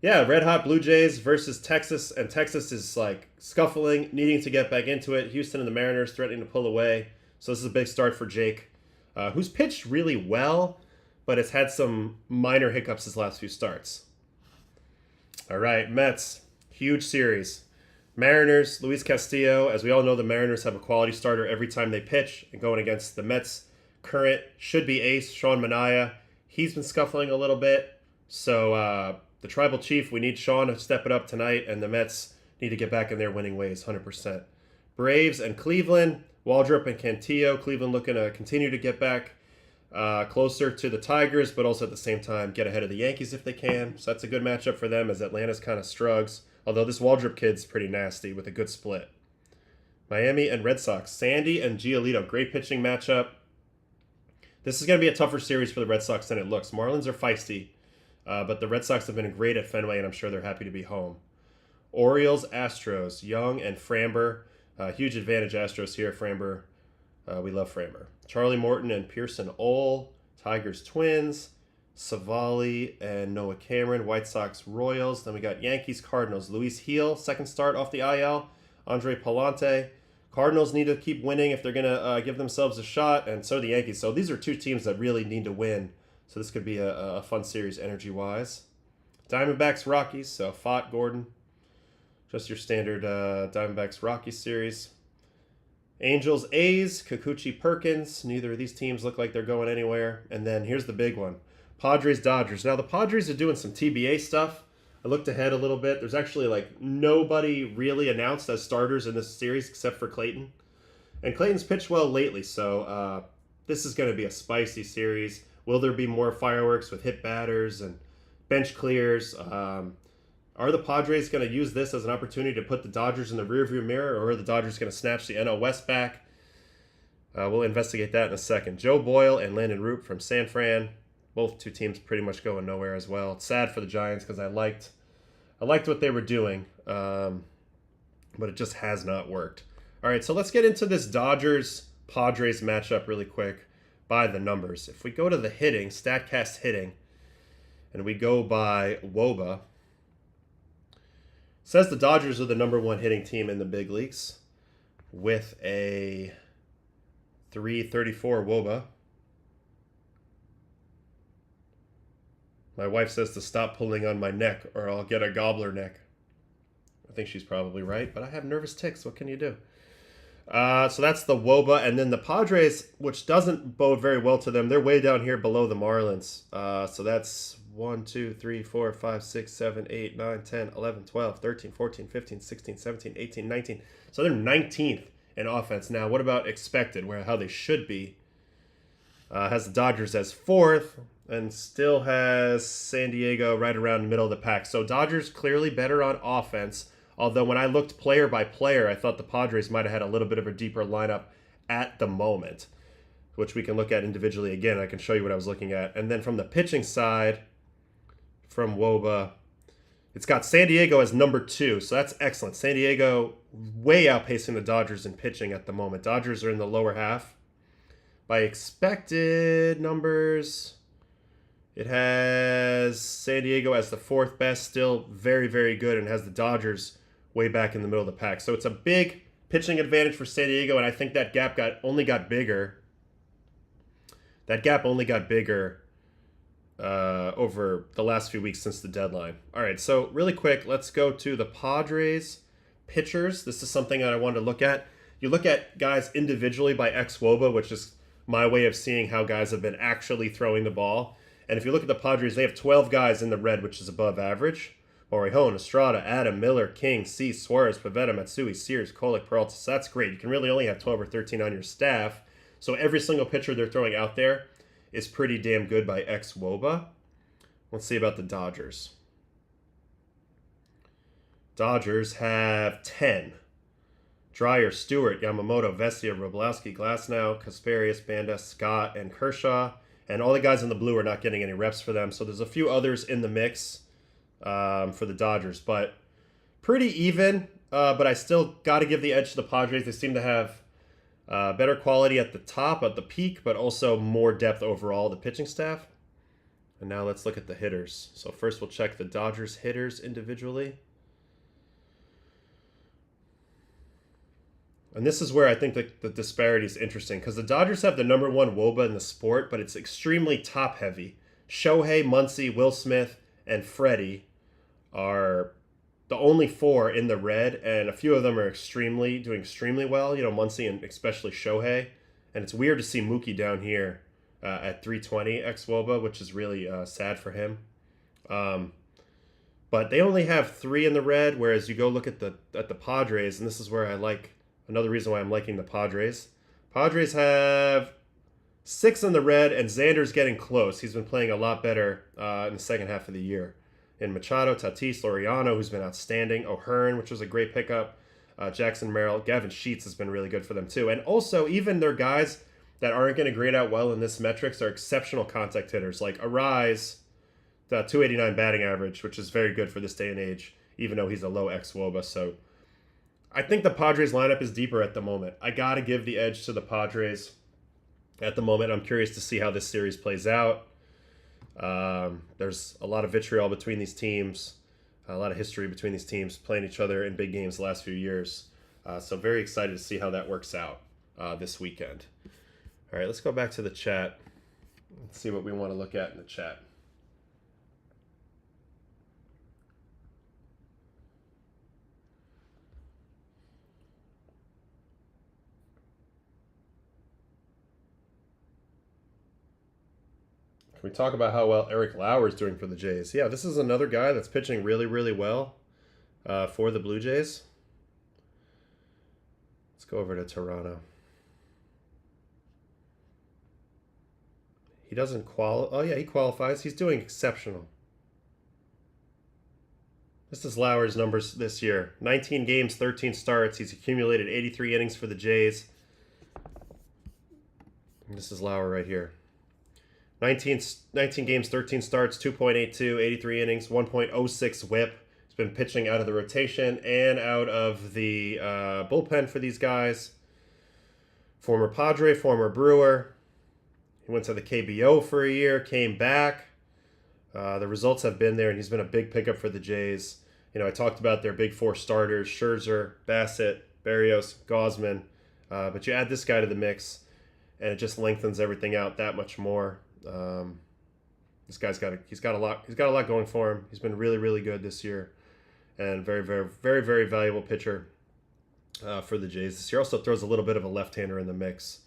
yeah, Red Hot Blue Jays versus Texas, and Texas is like scuffling, needing to get back into it. Houston and the Mariners threatening to pull away. So this is a big start for Jake, who's pitched really well, but has had some minor hiccups his last few starts. All right, Mets, huge series. Mariners, Luis Castillo. As we all know, the Mariners have a quality starter every time they pitch, and going against the Mets' current should-be ace, Sean Manaea. He's been scuffling a little bit. So the Tribal Chief, we need Sean to step it up tonight, and the Mets need to get back in their winning ways, 100%. Braves and Cleveland, Waldrop and Cantillo. Cleveland looking to continue to get back closer to the Tigers, but also at the same time get ahead of the Yankees if they can. So that's a good matchup for them as Atlanta's kind of struggles. Although this Waldrop kid's pretty nasty with a good split. Miami and Red Sox, Sandy and Giolito. Great pitching matchup. This is going to be a tougher series for the Red Sox than it looks. Marlins are feisty. But the Red Sox have been great at Fenway, and I'm sure they're happy to be home. Orioles, Astros, Young and Framber. Huge advantage Astros here. Framber, we love Framber. Charlie Morton and Pearson Ole. Tigers, Twins. Savali and Noah Cameron. White Sox, Royals. Then we got Yankees, Cardinals. Luis Heel, second start off the IL. Andre Palante. Cardinals need to keep winning if they're going to give themselves a shot, and so do the Yankees. So these are two teams that really need to win. So this could be a fun series energy-wise. Diamondbacks, Rockies. So Fott, Gordon. Just your standard Diamondbacks, Rockies series. Angels, A's. Kikuchi, Perkins. Neither of these teams look like they're going anywhere. And then here's the big one. Padres-Dodgers. Now the Padres are doing some TBA stuff. I looked ahead a little bit. There's actually like nobody really announced as starters in this series except for Clayton. And Clayton's pitched well lately. So this is going to be a spicy series. Will there be more fireworks with hit batters and bench clears? Are the Padres going to use this as an opportunity to put the Dodgers in the rearview mirror, or are the Dodgers going to snatch the NL West back? We'll investigate that in a second. Joe Boyle and Landon Root from San Fran. Both two teams pretty much going nowhere as well. It's sad for the Giants because I liked what they were doing, but it just has not worked. All right, so let's get into this Dodgers-Padres matchup really quick by the numbers. If we go to the hitting, StatCast hitting, and we go by WOBA, it says the Dodgers are the number one hitting team in the big leagues with a 334 WOBA. My wife says to stop pulling on my neck or I'll get a gobbler neck. I think she's probably right, but I have nervous tics. What can you do? So that's the WOBA. And then the Padres, which doesn't bode very well to them, they're way down here below the Marlins. So that's 1, 2, 3, 4, 5, 6, 7, 8, 9, 10, 11, 12, 13, 14, 15, 16, 17, 18, 19. So they're 19th in offense. Now, what about expected, how they should be? Has the Dodgers as 4th and still has San Diego right around the middle of the pack. So Dodgers clearly better on offense. Although when I looked player by player, I thought the Padres might have had a little bit of a deeper lineup at the moment, which we can look at individually again. I can show you what I was looking at. And then from the pitching side, from WOBA, it's got San Diego as number 2. So that's excellent. San Diego way outpacing the Dodgers in pitching at the moment. Dodgers are in the lower half. By expected numbers, it has San Diego as the fourth best, still very, very good, and has the Dodgers way back in the middle of the pack. So it's a big pitching advantage for San Diego, and I think that gap only got bigger. That gap only got bigger over the last few weeks since the deadline. All right, so really quick, let's go to the Padres pitchers. This is something that I wanted to look at. You look at guys individually by xWOBA, which is my way of seeing how guys have been actually throwing the ball. And if you look at the Padres, they have 12 guys in the red, which is above average. Morejon, Estrada, Adam, Miller, King, Cease, Suarez, Pivetta, Matsui, Sears, Kolek, Peralta. So that's great. You can really only have 12 or 13 on your staff. So every single pitcher they're throwing out there is pretty damn good by xWOBA. Let's see about the Dodgers. Dodgers have 10. Dreyer, Stewart, Yamamoto, Vesia, Wroblewski, Glasnow, Kasperius, Banda, Scott, and Kershaw. And all the guys in the blue are not getting any reps for them. So there's a few others in the mix for the Dodgers. But pretty even. But I still got to give the edge to the Padres. They seem to have better quality at the top, at the peak, but also more depth overall, the pitching staff. And now let's look at the hitters. So first we'll check the Dodgers hitters individually. And this is where I think the disparity is interesting, because the Dodgers have the number one WOBA in the sport, but it's extremely top-heavy. Shohei, Muncy, Will Smith, and Freddie are the only four in the red, and a few of them are doing extremely well. You know, Muncy and especially Shohei. And it's weird to see Mookie down here at 320 xWOBA, which is really sad for him. But they only have 3 in the red, whereas you go look at the Padres, and this is where I like. Another reason why I'm liking the Padres. Padres have 6 in the red, and Xander's getting close. He's been playing a lot better in the second half of the year. And Machado, Tatis, Laureano, who's been outstanding. O'Hearn, which was a great pickup. Jackson Merrill. Gavin Sheets has been really good for them, too. And also, even their guys that aren't going to grade out well in this metrics are exceptional contact hitters. Like Arise, the 289 batting average, which is very good for this day and age, even though he's a low xWOBA. So I think the Padres lineup is deeper at the moment. I got to give the edge to the Padres at the moment. I'm curious to see how this series plays out. There's a lot of vitriol between these teams, a lot of history between these teams playing each other in big games the last few years. So very excited to see how that works out this weekend. All right, let's go back to the chat. Let's see what we want to look at in the chat. Can we talk about how well Eric Lauer is doing for the Jays? Yeah, this is another guy that's pitching really, really well for the Blue Jays. Let's go over to Toronto. He doesn't qualify. Oh, yeah, he qualifies. He's doing exceptional. This is Lauer's numbers this year. 19 games, 13 starts. He's accumulated 83 innings for the Jays. And this is Lauer right here. 19 games, 13 starts, 2.82, 83 innings, 1.06 whip. He's been pitching out of the rotation and out of the bullpen for these guys. Former Padre, former Brewer. He went to the KBO for a year, came back. The results have been there, and he's been a big pickup for the Jays. You know, I talked about their big 4 starters, Scherzer, Bassett, Berrios, Gausman. But you add this guy to the mix, and it just lengthens everything out that much more. This guy's got a lot going for him. He's been really, really good this year, and very, very, very, very valuable pitcher for the Jays this year. Also throws a little bit of a left-hander in the mix,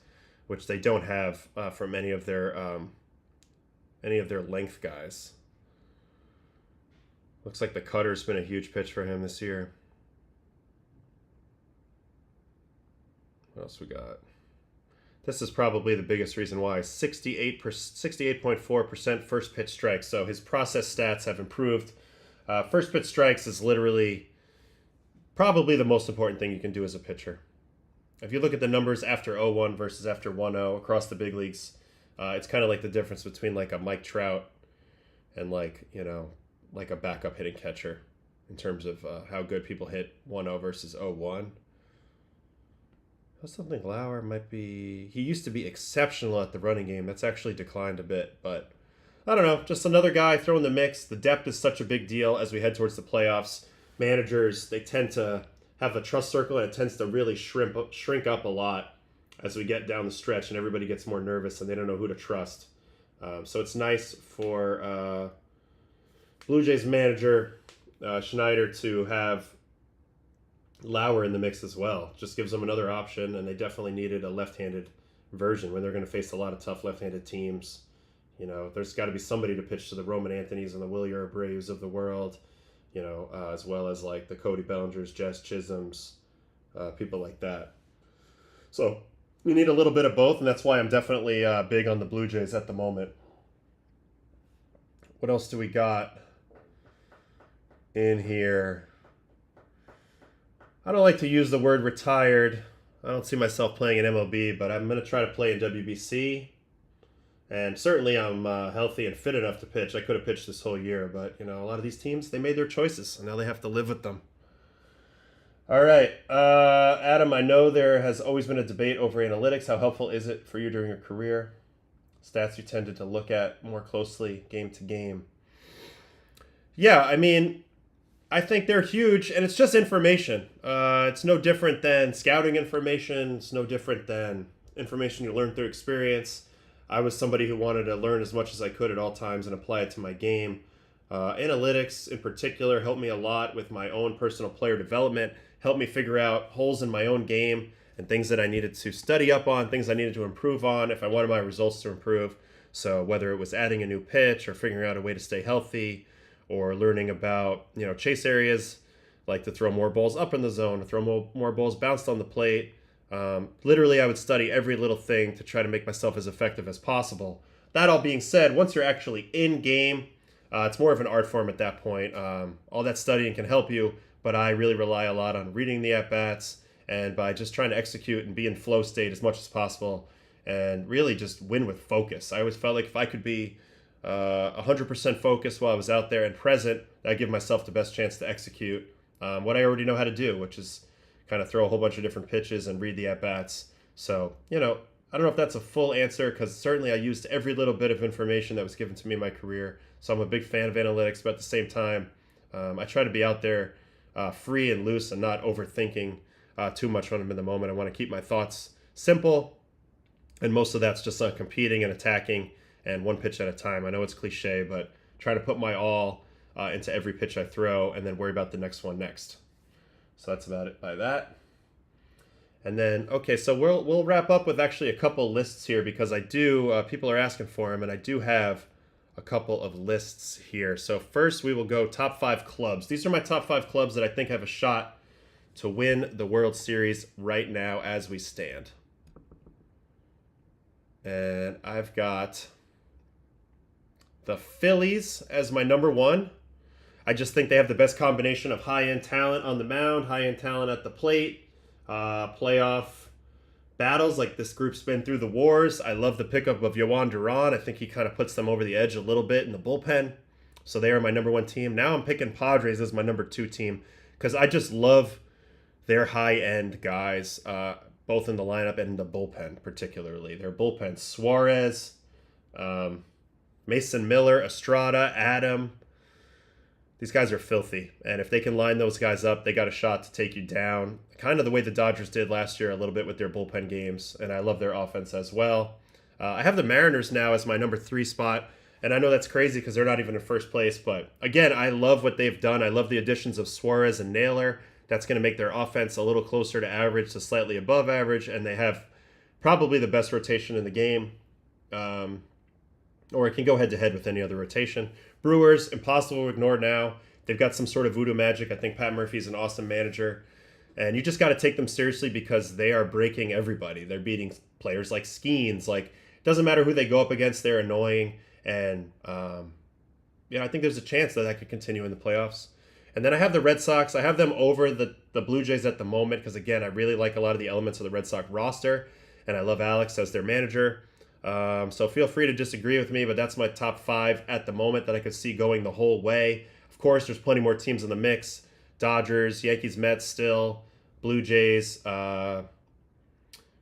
which they don't have from any of their length guys. Looks like the cutter's been a huge pitch for him this year. What else we got? This is probably the biggest reason why. 68.4% first pitch strikes. So his process stats have improved. First pitch strikes is literally probably the most important thing you can do as a pitcher. If you look at the numbers after 0-1 versus after 1-0 across the big leagues, it's kind of like the difference between like a Mike Trout and like a backup hitting catcher. in terms of how good people hit 1-0 versus 0-1. I still think Lauer might be... He used to be exceptional at the running game. That's actually declined a bit, but I don't know. Just another guy throw in the mix. The depth is such a big deal as we head towards the playoffs. Managers, they tend to have a trust circle, and it tends to really shrink up a lot as we get down the stretch, and everybody gets more nervous, and they don't know who to trust. So it's nice for Blue Jays manager Schneider to have Lauer in the mix as well. Just gives them another option, and they definitely needed a left-handed version when they're going to face a lot of tough left-handed teams. You know, there's got to be somebody to pitch to the Roman Anthonys and the Willie Abreu's of the world, you know, as well as like the Cody Bellingers, Jazz Chisholms, people like that. So we need a little bit of both, and that's why I'm definitely big on the Blue Jays at the moment. What else do we got in here? I don't like to use the word retired. I don't see myself playing in MLB, but I'm going to try to play in WBC. And certainly I'm healthy and fit enough to pitch. I could have pitched this whole year, but, you know, a lot of these teams, they made their choices, and now they have to live with them. All right. Adam, I know there has always been a debate over analytics. How helpful is it for you during your career? Stats you tended to look at more closely game to game. Yeah, I mean, I think they're huge, and it's just information. It's no different than scouting information. It's no different than information you learn through experience. I was somebody who wanted to learn as much as I could at all times and apply it to my game. Analytics, in particular, helped me a lot with my own personal player development, helped me figure out holes in my own game and things that I needed to study up on, things I needed to improve on if I wanted my results to improve. So whether it was adding a new pitch or figuring out a way to stay healthy or learning about, you know, chase areas, like to throw more balls up in the zone, to throw more balls bounced on the plate. Literally, I would study every little thing to try to make myself as effective as possible. That all being said, once you're actually in game, it's more of an art form at that point. All that studying can help you, but I really rely a lot on reading the at-bats and by just trying to execute and be in flow state as much as possible and really just win with focus. I always felt like if I could be 100% focused while I was out there and present, I'd give myself the best chance to execute what I already know how to do, which is kind of throw a whole bunch of different pitches and read the at-bats. So, you know, I don't know if that's a full answer because certainly I used every little bit of information that was given to me in my career. So I'm a big fan of analytics, but at the same time, I try to be out there free and loose and not overthinking too much when I'm in the moment. I want to keep my thoughts simple, and most of that's just competing and attacking and one pitch at a time. I know it's cliche, but try to put my all into every pitch I throw and then worry about the next one next. So that's about it by that. And then, okay, so we'll wrap up with actually a couple lists here because I do, people are asking for them, and I do have a couple of lists here. So first we will go top 5 clubs. These are my top 5 clubs that I think have a shot to win the World Series right now as we stand. And I've got the Phillies as my number 1. I just think they have the best combination of high-end talent on the mound, high-end talent at the plate, playoff battles like this group's been through the wars. I love the pickup of Yohan Duran. I think he kind of puts them over the edge a little bit in the bullpen. So they are my number 1 team. Now I'm picking Padres as my number 2 team because I just love their high-end guys, both in the lineup and in the bullpen particularly. Their bullpen, Suarez, Mason Miller, Estrada, Adam. These guys are filthy, and if they can line those guys up, they got a shot to take you down. Kind of the way the Dodgers did last year a little bit with their bullpen games, and I love their offense as well. I have the Mariners now as my number 3 spot, and I know that's crazy because they're not even in first place, but again, I love what they've done. I love the additions of Suarez and Naylor. That's going to make their offense a little closer to average to slightly above average, and they have probably the best rotation in the game. Or it can go head-to-head with any other rotation. Brewers, impossible to ignore now. They've got some sort of voodoo magic. I think Pat Murphy's an awesome manager. And you just got to take them seriously because they are breaking everybody. They're beating players like Skeens. Like, it doesn't matter who they go up against. They're annoying. And, I think there's a chance that could continue in the playoffs. And then I have the Red Sox. I have them over the Blue Jays at the moment because, again, I really like a lot of the elements of the Red Sox roster. And I love Alex as their manager. So feel free to disagree with me, but that's my top 5 at the moment that I could see going the whole way. Of course, there's plenty more teams in the mix. Dodgers, Yankees, Mets still, Blue Jays,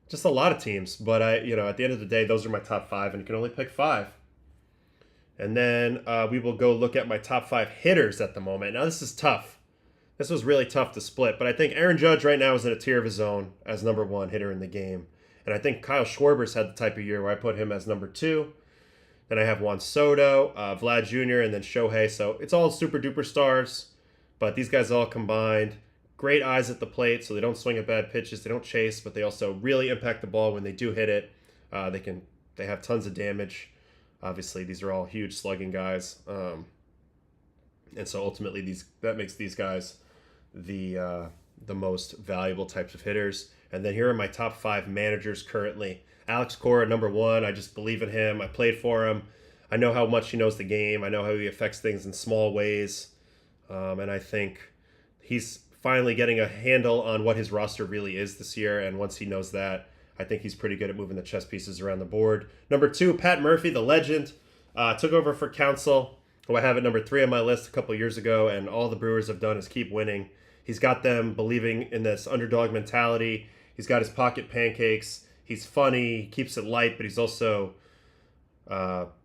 just a lot of teams. But at the end of the day, those are my top 5, and you can only pick 5. And then we will go look at my top 5 hitters at the moment. Now, this is tough. This was really tough to split, but I think Aaron Judge right now is in a tier of his own as number 1 hitter in the game. And I think Kyle Schwarber's had the type of year where I put him as number 2. Then I have Juan Soto, Vlad Jr., and then Shohei. So it's all super duper stars, but these guys all combined. Great eyes at the plate, so they don't swing at bad pitches. They don't chase, but they also really impact the ball when they do hit it. They have tons of damage. Obviously, these are all huge slugging guys, and so ultimately that makes these guys the most valuable types of hitters. And then here are my top 5 managers currently. Alex Cora, number 1. I just believe in him. I played for him. I know how much he knows the game. I know how he affects things in small ways, and I think he's finally getting a handle on what his roster really is this year. And once he knows that, I think he's pretty good at moving the chess pieces around the board. Number 2, Pat Murphy, the legend, took over for Counsell, who I have at number 3 on my list a couple years ago, and all the Brewers have done is keep winning. He's got them believing in this underdog mentality. He's got his pocket pancakes. He's funny, he keeps it light, but he's also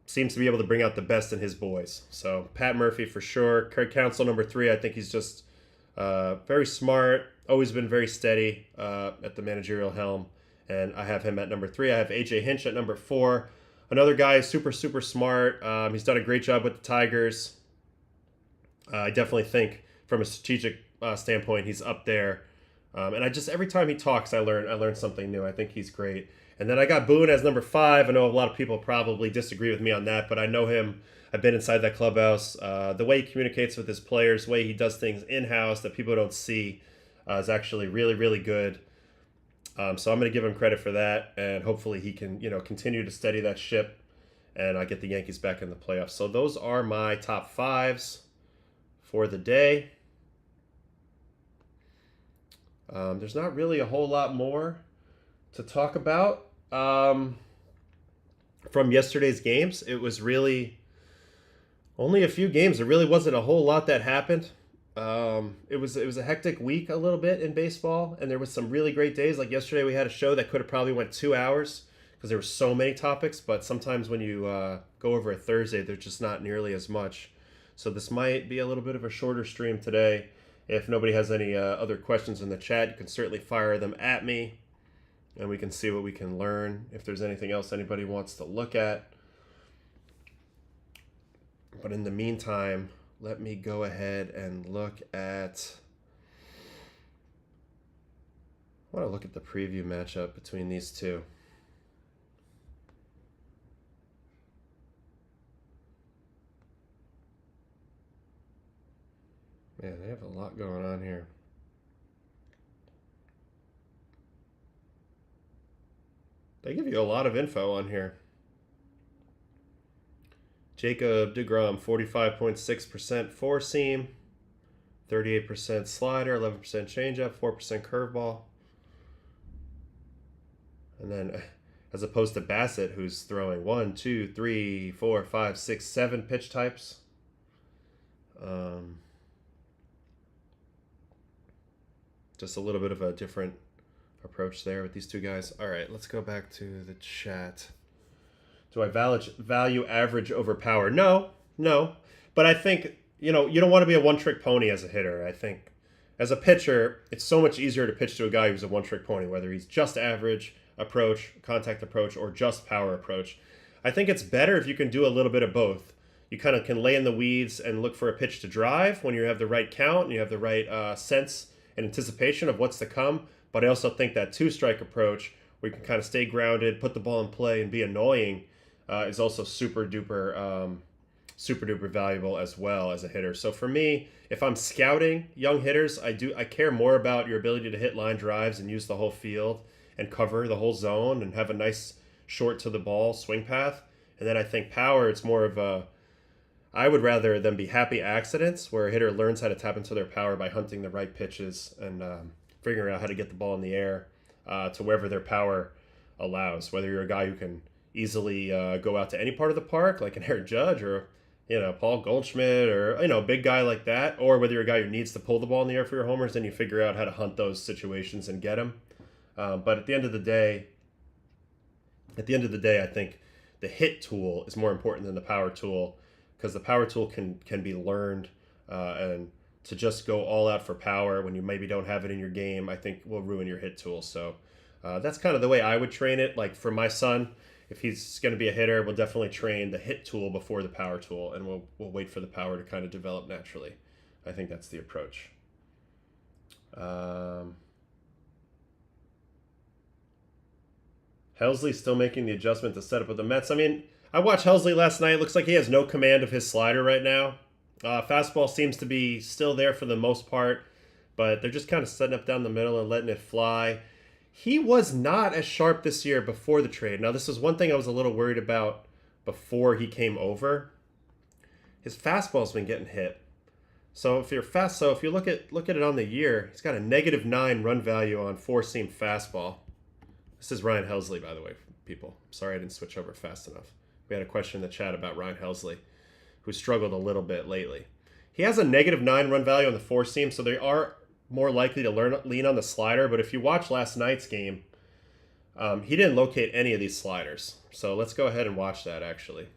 seems to be able to bring out the best in his boys. So Pat Murphy for sure. Craig Counsell, number 3. I think he's just very smart, always been very steady at the managerial helm. And I have him at number 3. I have AJ Hinch at number 4. Another guy, super, super smart. He's done a great job with the Tigers. I definitely think from a strategic standpoint, he's up there. And every time he talks, I learn something new. I think he's great. And then I got Boone as number 5. I know a lot of people probably disagree with me on that, but I know him. I've been inside that clubhouse. The way he communicates with his players, the way he does things in-house that people don't see is actually really, really good. So I'm going to give him credit for that, and hopefully he can, continue to steady that ship, and I get the Yankees back in the playoffs. So those are my top 5s for the day. There's not really a whole lot more to talk about from yesterday's games. It was really only a few games. There really wasn't a whole lot that happened. It was a hectic week a little bit in baseball, and there was some really great days. Like yesterday, we had a show that could have probably went 2 hours because there were so many topics. But sometimes when you go over a Thursday, there's just not nearly as much. So this might be a little bit of a shorter stream today. If nobody has any other questions in the chat, you can certainly fire them at me, and we can see what we can learn. If there's anything else anybody wants to look at. But in the meantime, let me go ahead and look at... I want to look at the preview matchup between these two. Man, they have a lot going on here. They give you a lot of info on here. Jacob deGrom, 45.6% four seam, 38% slider, 11% changeup, 4% curveball. And then, as opposed to Bassett, who's throwing 1, 2, 3, 4, 5, 6, 7 pitch types. Just a little bit of a different approach there with these two guys. All right, let's go back to the chat. Do I value average over power? No. But I think, you don't want to be a one-trick pony as a hitter. I think as a pitcher, it's so much easier to pitch to a guy who's a one-trick pony, whether he's just average approach, contact approach, or just power approach. I think it's better if you can do a little bit of both. You kind of can lay in the weeds and look for a pitch to drive when you have the right count and you have the right sense and anticipation of what's to come. But I also think that two-strike approach, where you can kind of stay grounded, put the ball in play, and be annoying, is also super duper valuable as well as a hitter. So for me, if I'm scouting young hitters, I care more about your ability to hit line drives and use the whole field and cover the whole zone and have a nice short to the ball swing path. And then I think power, it's more of I would rather them be happy accidents where a hitter learns how to tap into their power by hunting the right pitches and figuring out how to get the ball in the air to wherever their power allows. Whether you're a guy who can easily go out to any part of the park, like an Aaron Judge, or Paul Goldschmidt or, a big guy like that, or whether you're a guy who needs to pull the ball in the air for your homers, then you figure out how to hunt those situations and get them. But at the end of the day, I think the hit tool is more important than the power tool, because the power tool can be learned, and to just go all out for power when you maybe don't have it in your game, I think will ruin your hit tool. So that's kind of the way I would train it. Like for my son, if he's going to be a hitter, we'll definitely train the hit tool before the power tool, and we'll wait for the power to kind of develop naturally. I think that's the approach. Helsley still making the adjustment to set up with the Mets. I mean, I watched Helsley last night. It looks like he has no command of his slider right now. Fastball seems to be still there for the most part, but they're just kind of setting up down the middle and letting it fly. He was not as sharp this year before the trade. Now, this is one thing I was a little worried about before he came over. His fastball's been getting hit. So if you look at it on the year, he's got a -9 run value on four-seam fastball. This is Ryan Helsley, by the way, people. Sorry I didn't switch over fast enough. We had a question in the chat about Ryan Helsley, who struggled a little bit lately. He has a -9 run value on the four-seam, so they are more likely to lean on the slider. But if you watch last night's game, he didn't locate any of these sliders. So let's go ahead and watch that, actually.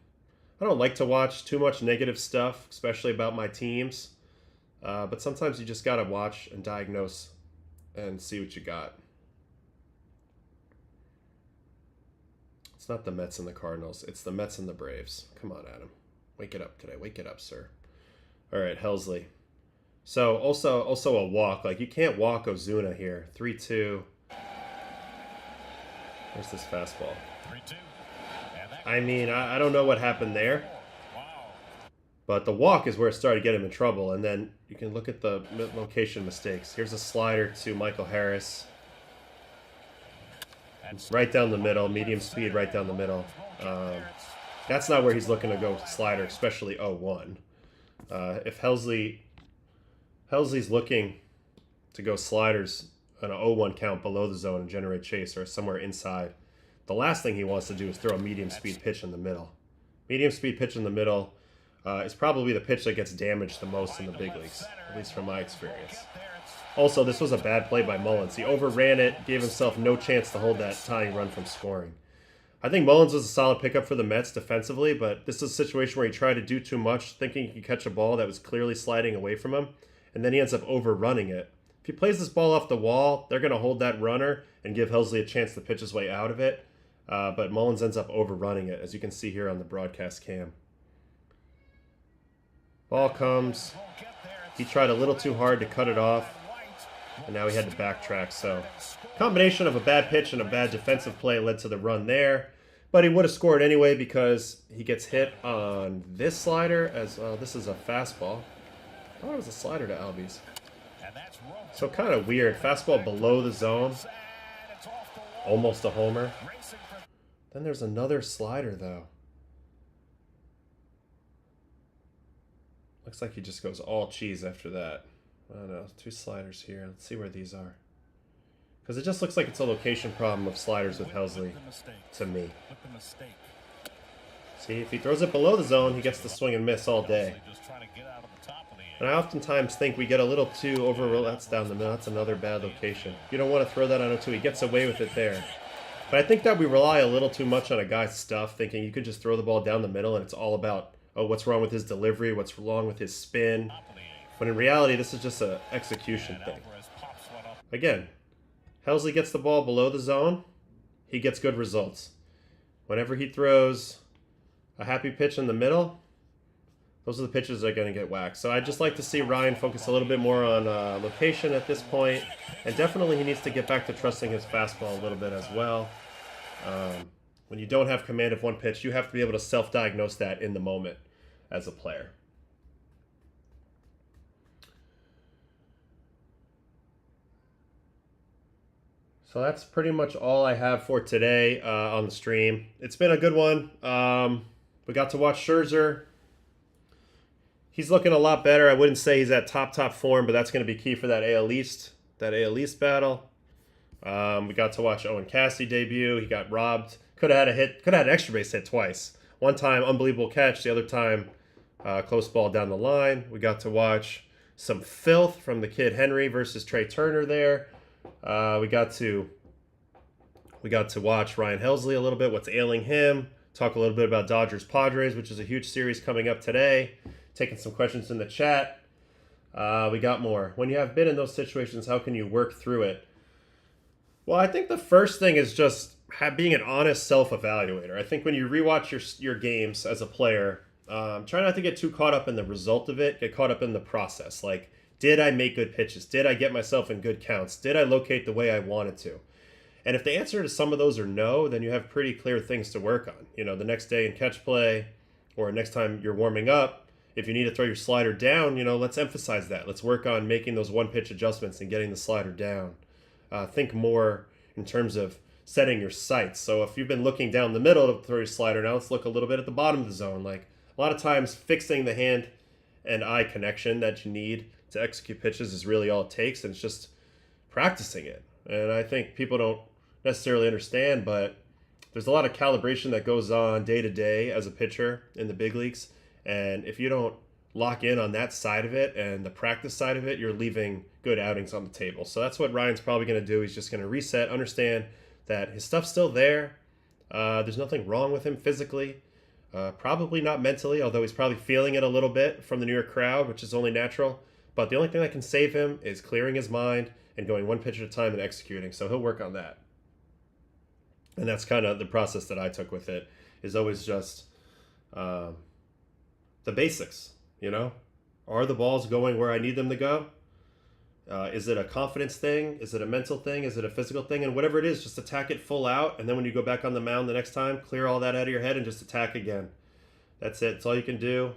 I don't like to watch too much negative stuff, especially about my teams. But sometimes you just got to watch and diagnose and see what you got. It's not the Mets and the Cardinals. It's the Mets and the Braves. Come on, Adam. Wake it up today. Wake it up, sir. All right, Helsley. So also a walk. Like, you can't walk Ozuna here. 3-2. Where's this fastball? 3-2. I mean, I don't know what happened there. But the walk is where it started getting him in trouble. And then you can look at the location mistakes. Here's a slider to Michael Harris. Right down the middle. Medium speed right down the middle. That's not where he's looking to go slider, especially 0-1. If Helsley's looking to go sliders on a 0-1 count below the zone and generate chase, or somewhere inside, the last thing he wants to do is throw a medium speed pitch in the middle. Medium speed pitch in the middle is probably the pitch that gets damaged the most in the big leagues, at least from my experience. Also, this was a bad play by Mullins. He overran it, gave himself no chance to hold that tying run from scoring. I think Mullins was a solid pickup for the Mets defensively, but this is a situation where he tried to do too much, thinking he could catch a ball that was clearly sliding away from him, and then he ends up overrunning it. If he plays this ball off the wall, they're going to hold that runner and give Helsley a chance to pitch his way out of it, but Mullins ends up overrunning it, as you can see here on the broadcast cam. Ball comes. He tried a little too hard to cut it off, and now he had to backtrack. So, combination of a bad pitch and a bad defensive play led to the run there. But he would have scored anyway because he gets hit on this slider as well. This is a fastball. I thought it was a slider to Albies. So kind of weird. Fastball below the zone. Almost a homer. Then there's another slider, though. Looks like he just goes all cheese after that. I don't know. 2 sliders here. Let's see where these are. Because it just looks like it's a location problem of sliders with Helsley to me. See, if he throws it below the zone, he gets to swing and miss all day. And I oftentimes think we get a little too over... That's down the middle. That's another bad location. You don't want to throw that on him too. He gets away with it there. But I think that we rely a little too much on a guy's stuff, thinking you could just throw the ball down the middle and it's all about, oh, what's wrong with his delivery, what's wrong with his spin. When in reality, this is just an execution thing. Again, Helsley gets the ball below the zone, he gets good results. Whenever he throws a happy pitch in the middle, those are the pitches that are going to get whacked. So I'd just like to see Ryan focus a little bit more on location at this point. And definitely he needs to get back to trusting his fastball a little bit as well. When you don't have command of one pitch, you have to be able to self-diagnose that in the moment as a player. So that's pretty much all I have for today on the stream. It's been a good one. We got to watch Scherzer. He's looking a lot better. I wouldn't say he's at top form, but that's going to be key for that AL East battle. We got to watch Owen Cassidy debut. He got robbed. Could have had a hit. Could have had an extra base hit twice. One time, unbelievable catch. The other time Close ball down the line. We got to watch some filth from the kid Henry versus Trey Turner there. We got to watch Ryan Helsley a little bit, what's ailing him. Talk a little bit about Dodgers Padres, which is a huge series coming up today. Taking some questions in the chat. We got more. When you have been in those situations, how can you work through it? Well, I think the first thing is just being an honest self-evaluator. I think when you rewatch your games as a player, try not to get too caught up in the result of it. Get caught up in the process. Like, did I make good pitches? Did I get myself in good counts? Did I locate the way I wanted to? And if the answer to some of those are no, then you have pretty clear things to work on. You know, the next day in catch play or next time you're warming up, if you need to throw your slider down, you know, let's emphasize that. Let's work on making those one-pitch adjustments and getting the slider down. Think more in terms of setting your sights. So if you've been looking down the middle to throw your slider, now let's look a little bit at the bottom of the zone. Like, a lot of times fixing the hand and eye connection that you need to execute pitches is really all it takes, and it's just practicing it. And I think people don't necessarily understand, but there's a lot of calibration that goes on day to day as a pitcher in the big leagues. And if you don't lock in on that side of it and the practice side of it, you're leaving good outings on the table. So that's what Ryan's probably going to do. He's just going to reset, understand that his stuff's still there. There's nothing wrong with him physically. Probably not mentally, although he's probably feeling it a little bit from the New York crowd, which is only natural. But the only thing that can save him is clearing his mind and going one pitch at a time and executing. So he'll work on that. And that's kind of the process that I took with it, is always just the basics, you know? Are the balls going where I need them to go? Is it a confidence thing? Is it a mental thing? Is it a physical thing? And whatever it is, just attack it full out. And then when you go back on the mound the next time, clear all that out of your head and just attack again. That's it. That's all you can do.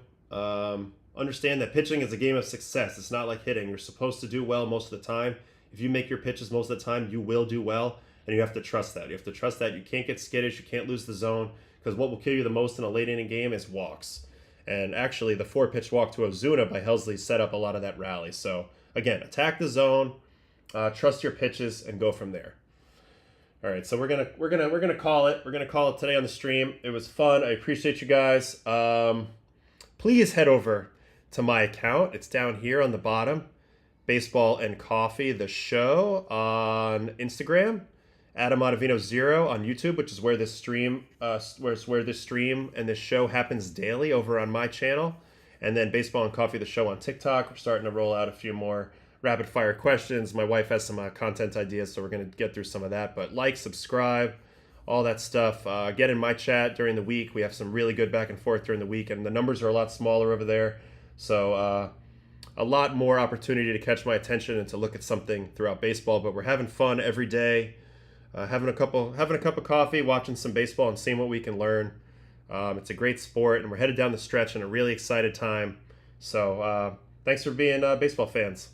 Understand that pitching is a game of success. It's not like hitting. You're supposed to do well most of the time. If you make your pitches most of the time, you will do well. And you have to trust that. You have to trust that you can't get skittish. You can't lose the zone. Because what will kill you the most in a late inning game is walks. And actually, the 4-pitch walk to Ozuna by Helsley set up a lot of that rally. So again, attack the zone, trust your pitches, and go from there. All right, so we're gonna call it. We're gonna call it today on the stream. It was fun. I appreciate you guys. Please head over to my account. It's down here on the bottom. Baseball and Coffee, the show on Instagram. Adam Ottavino 0 on YouTube, which is where this stream, where this stream and this show happens daily over on my channel. And then Baseball and Coffee, the show on TikTok. We're starting to roll out a few more rapid fire questions. My wife has some content ideas, so we're going to get through some of that. But like, subscribe, all that stuff. Get in my chat during the week. We have some really good back and forth during the week, and the numbers are a lot smaller over there. So a lot more opportunity to catch my attention and to look at something throughout baseball. But we're having fun every day. Having a cup of coffee, watching some baseball, and seeing what we can learn. It's a great sport, and we're headed down the stretch in a really excited time. So thanks for being baseball fans.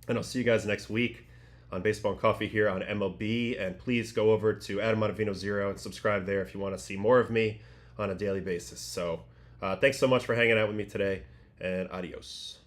And I'll see you guys next week on Baseball and Coffee here on MLB. And please go over to Adam Ottavino 0 and subscribe there if you want to see more of me on a daily basis. So thanks so much for hanging out with me today, and adios.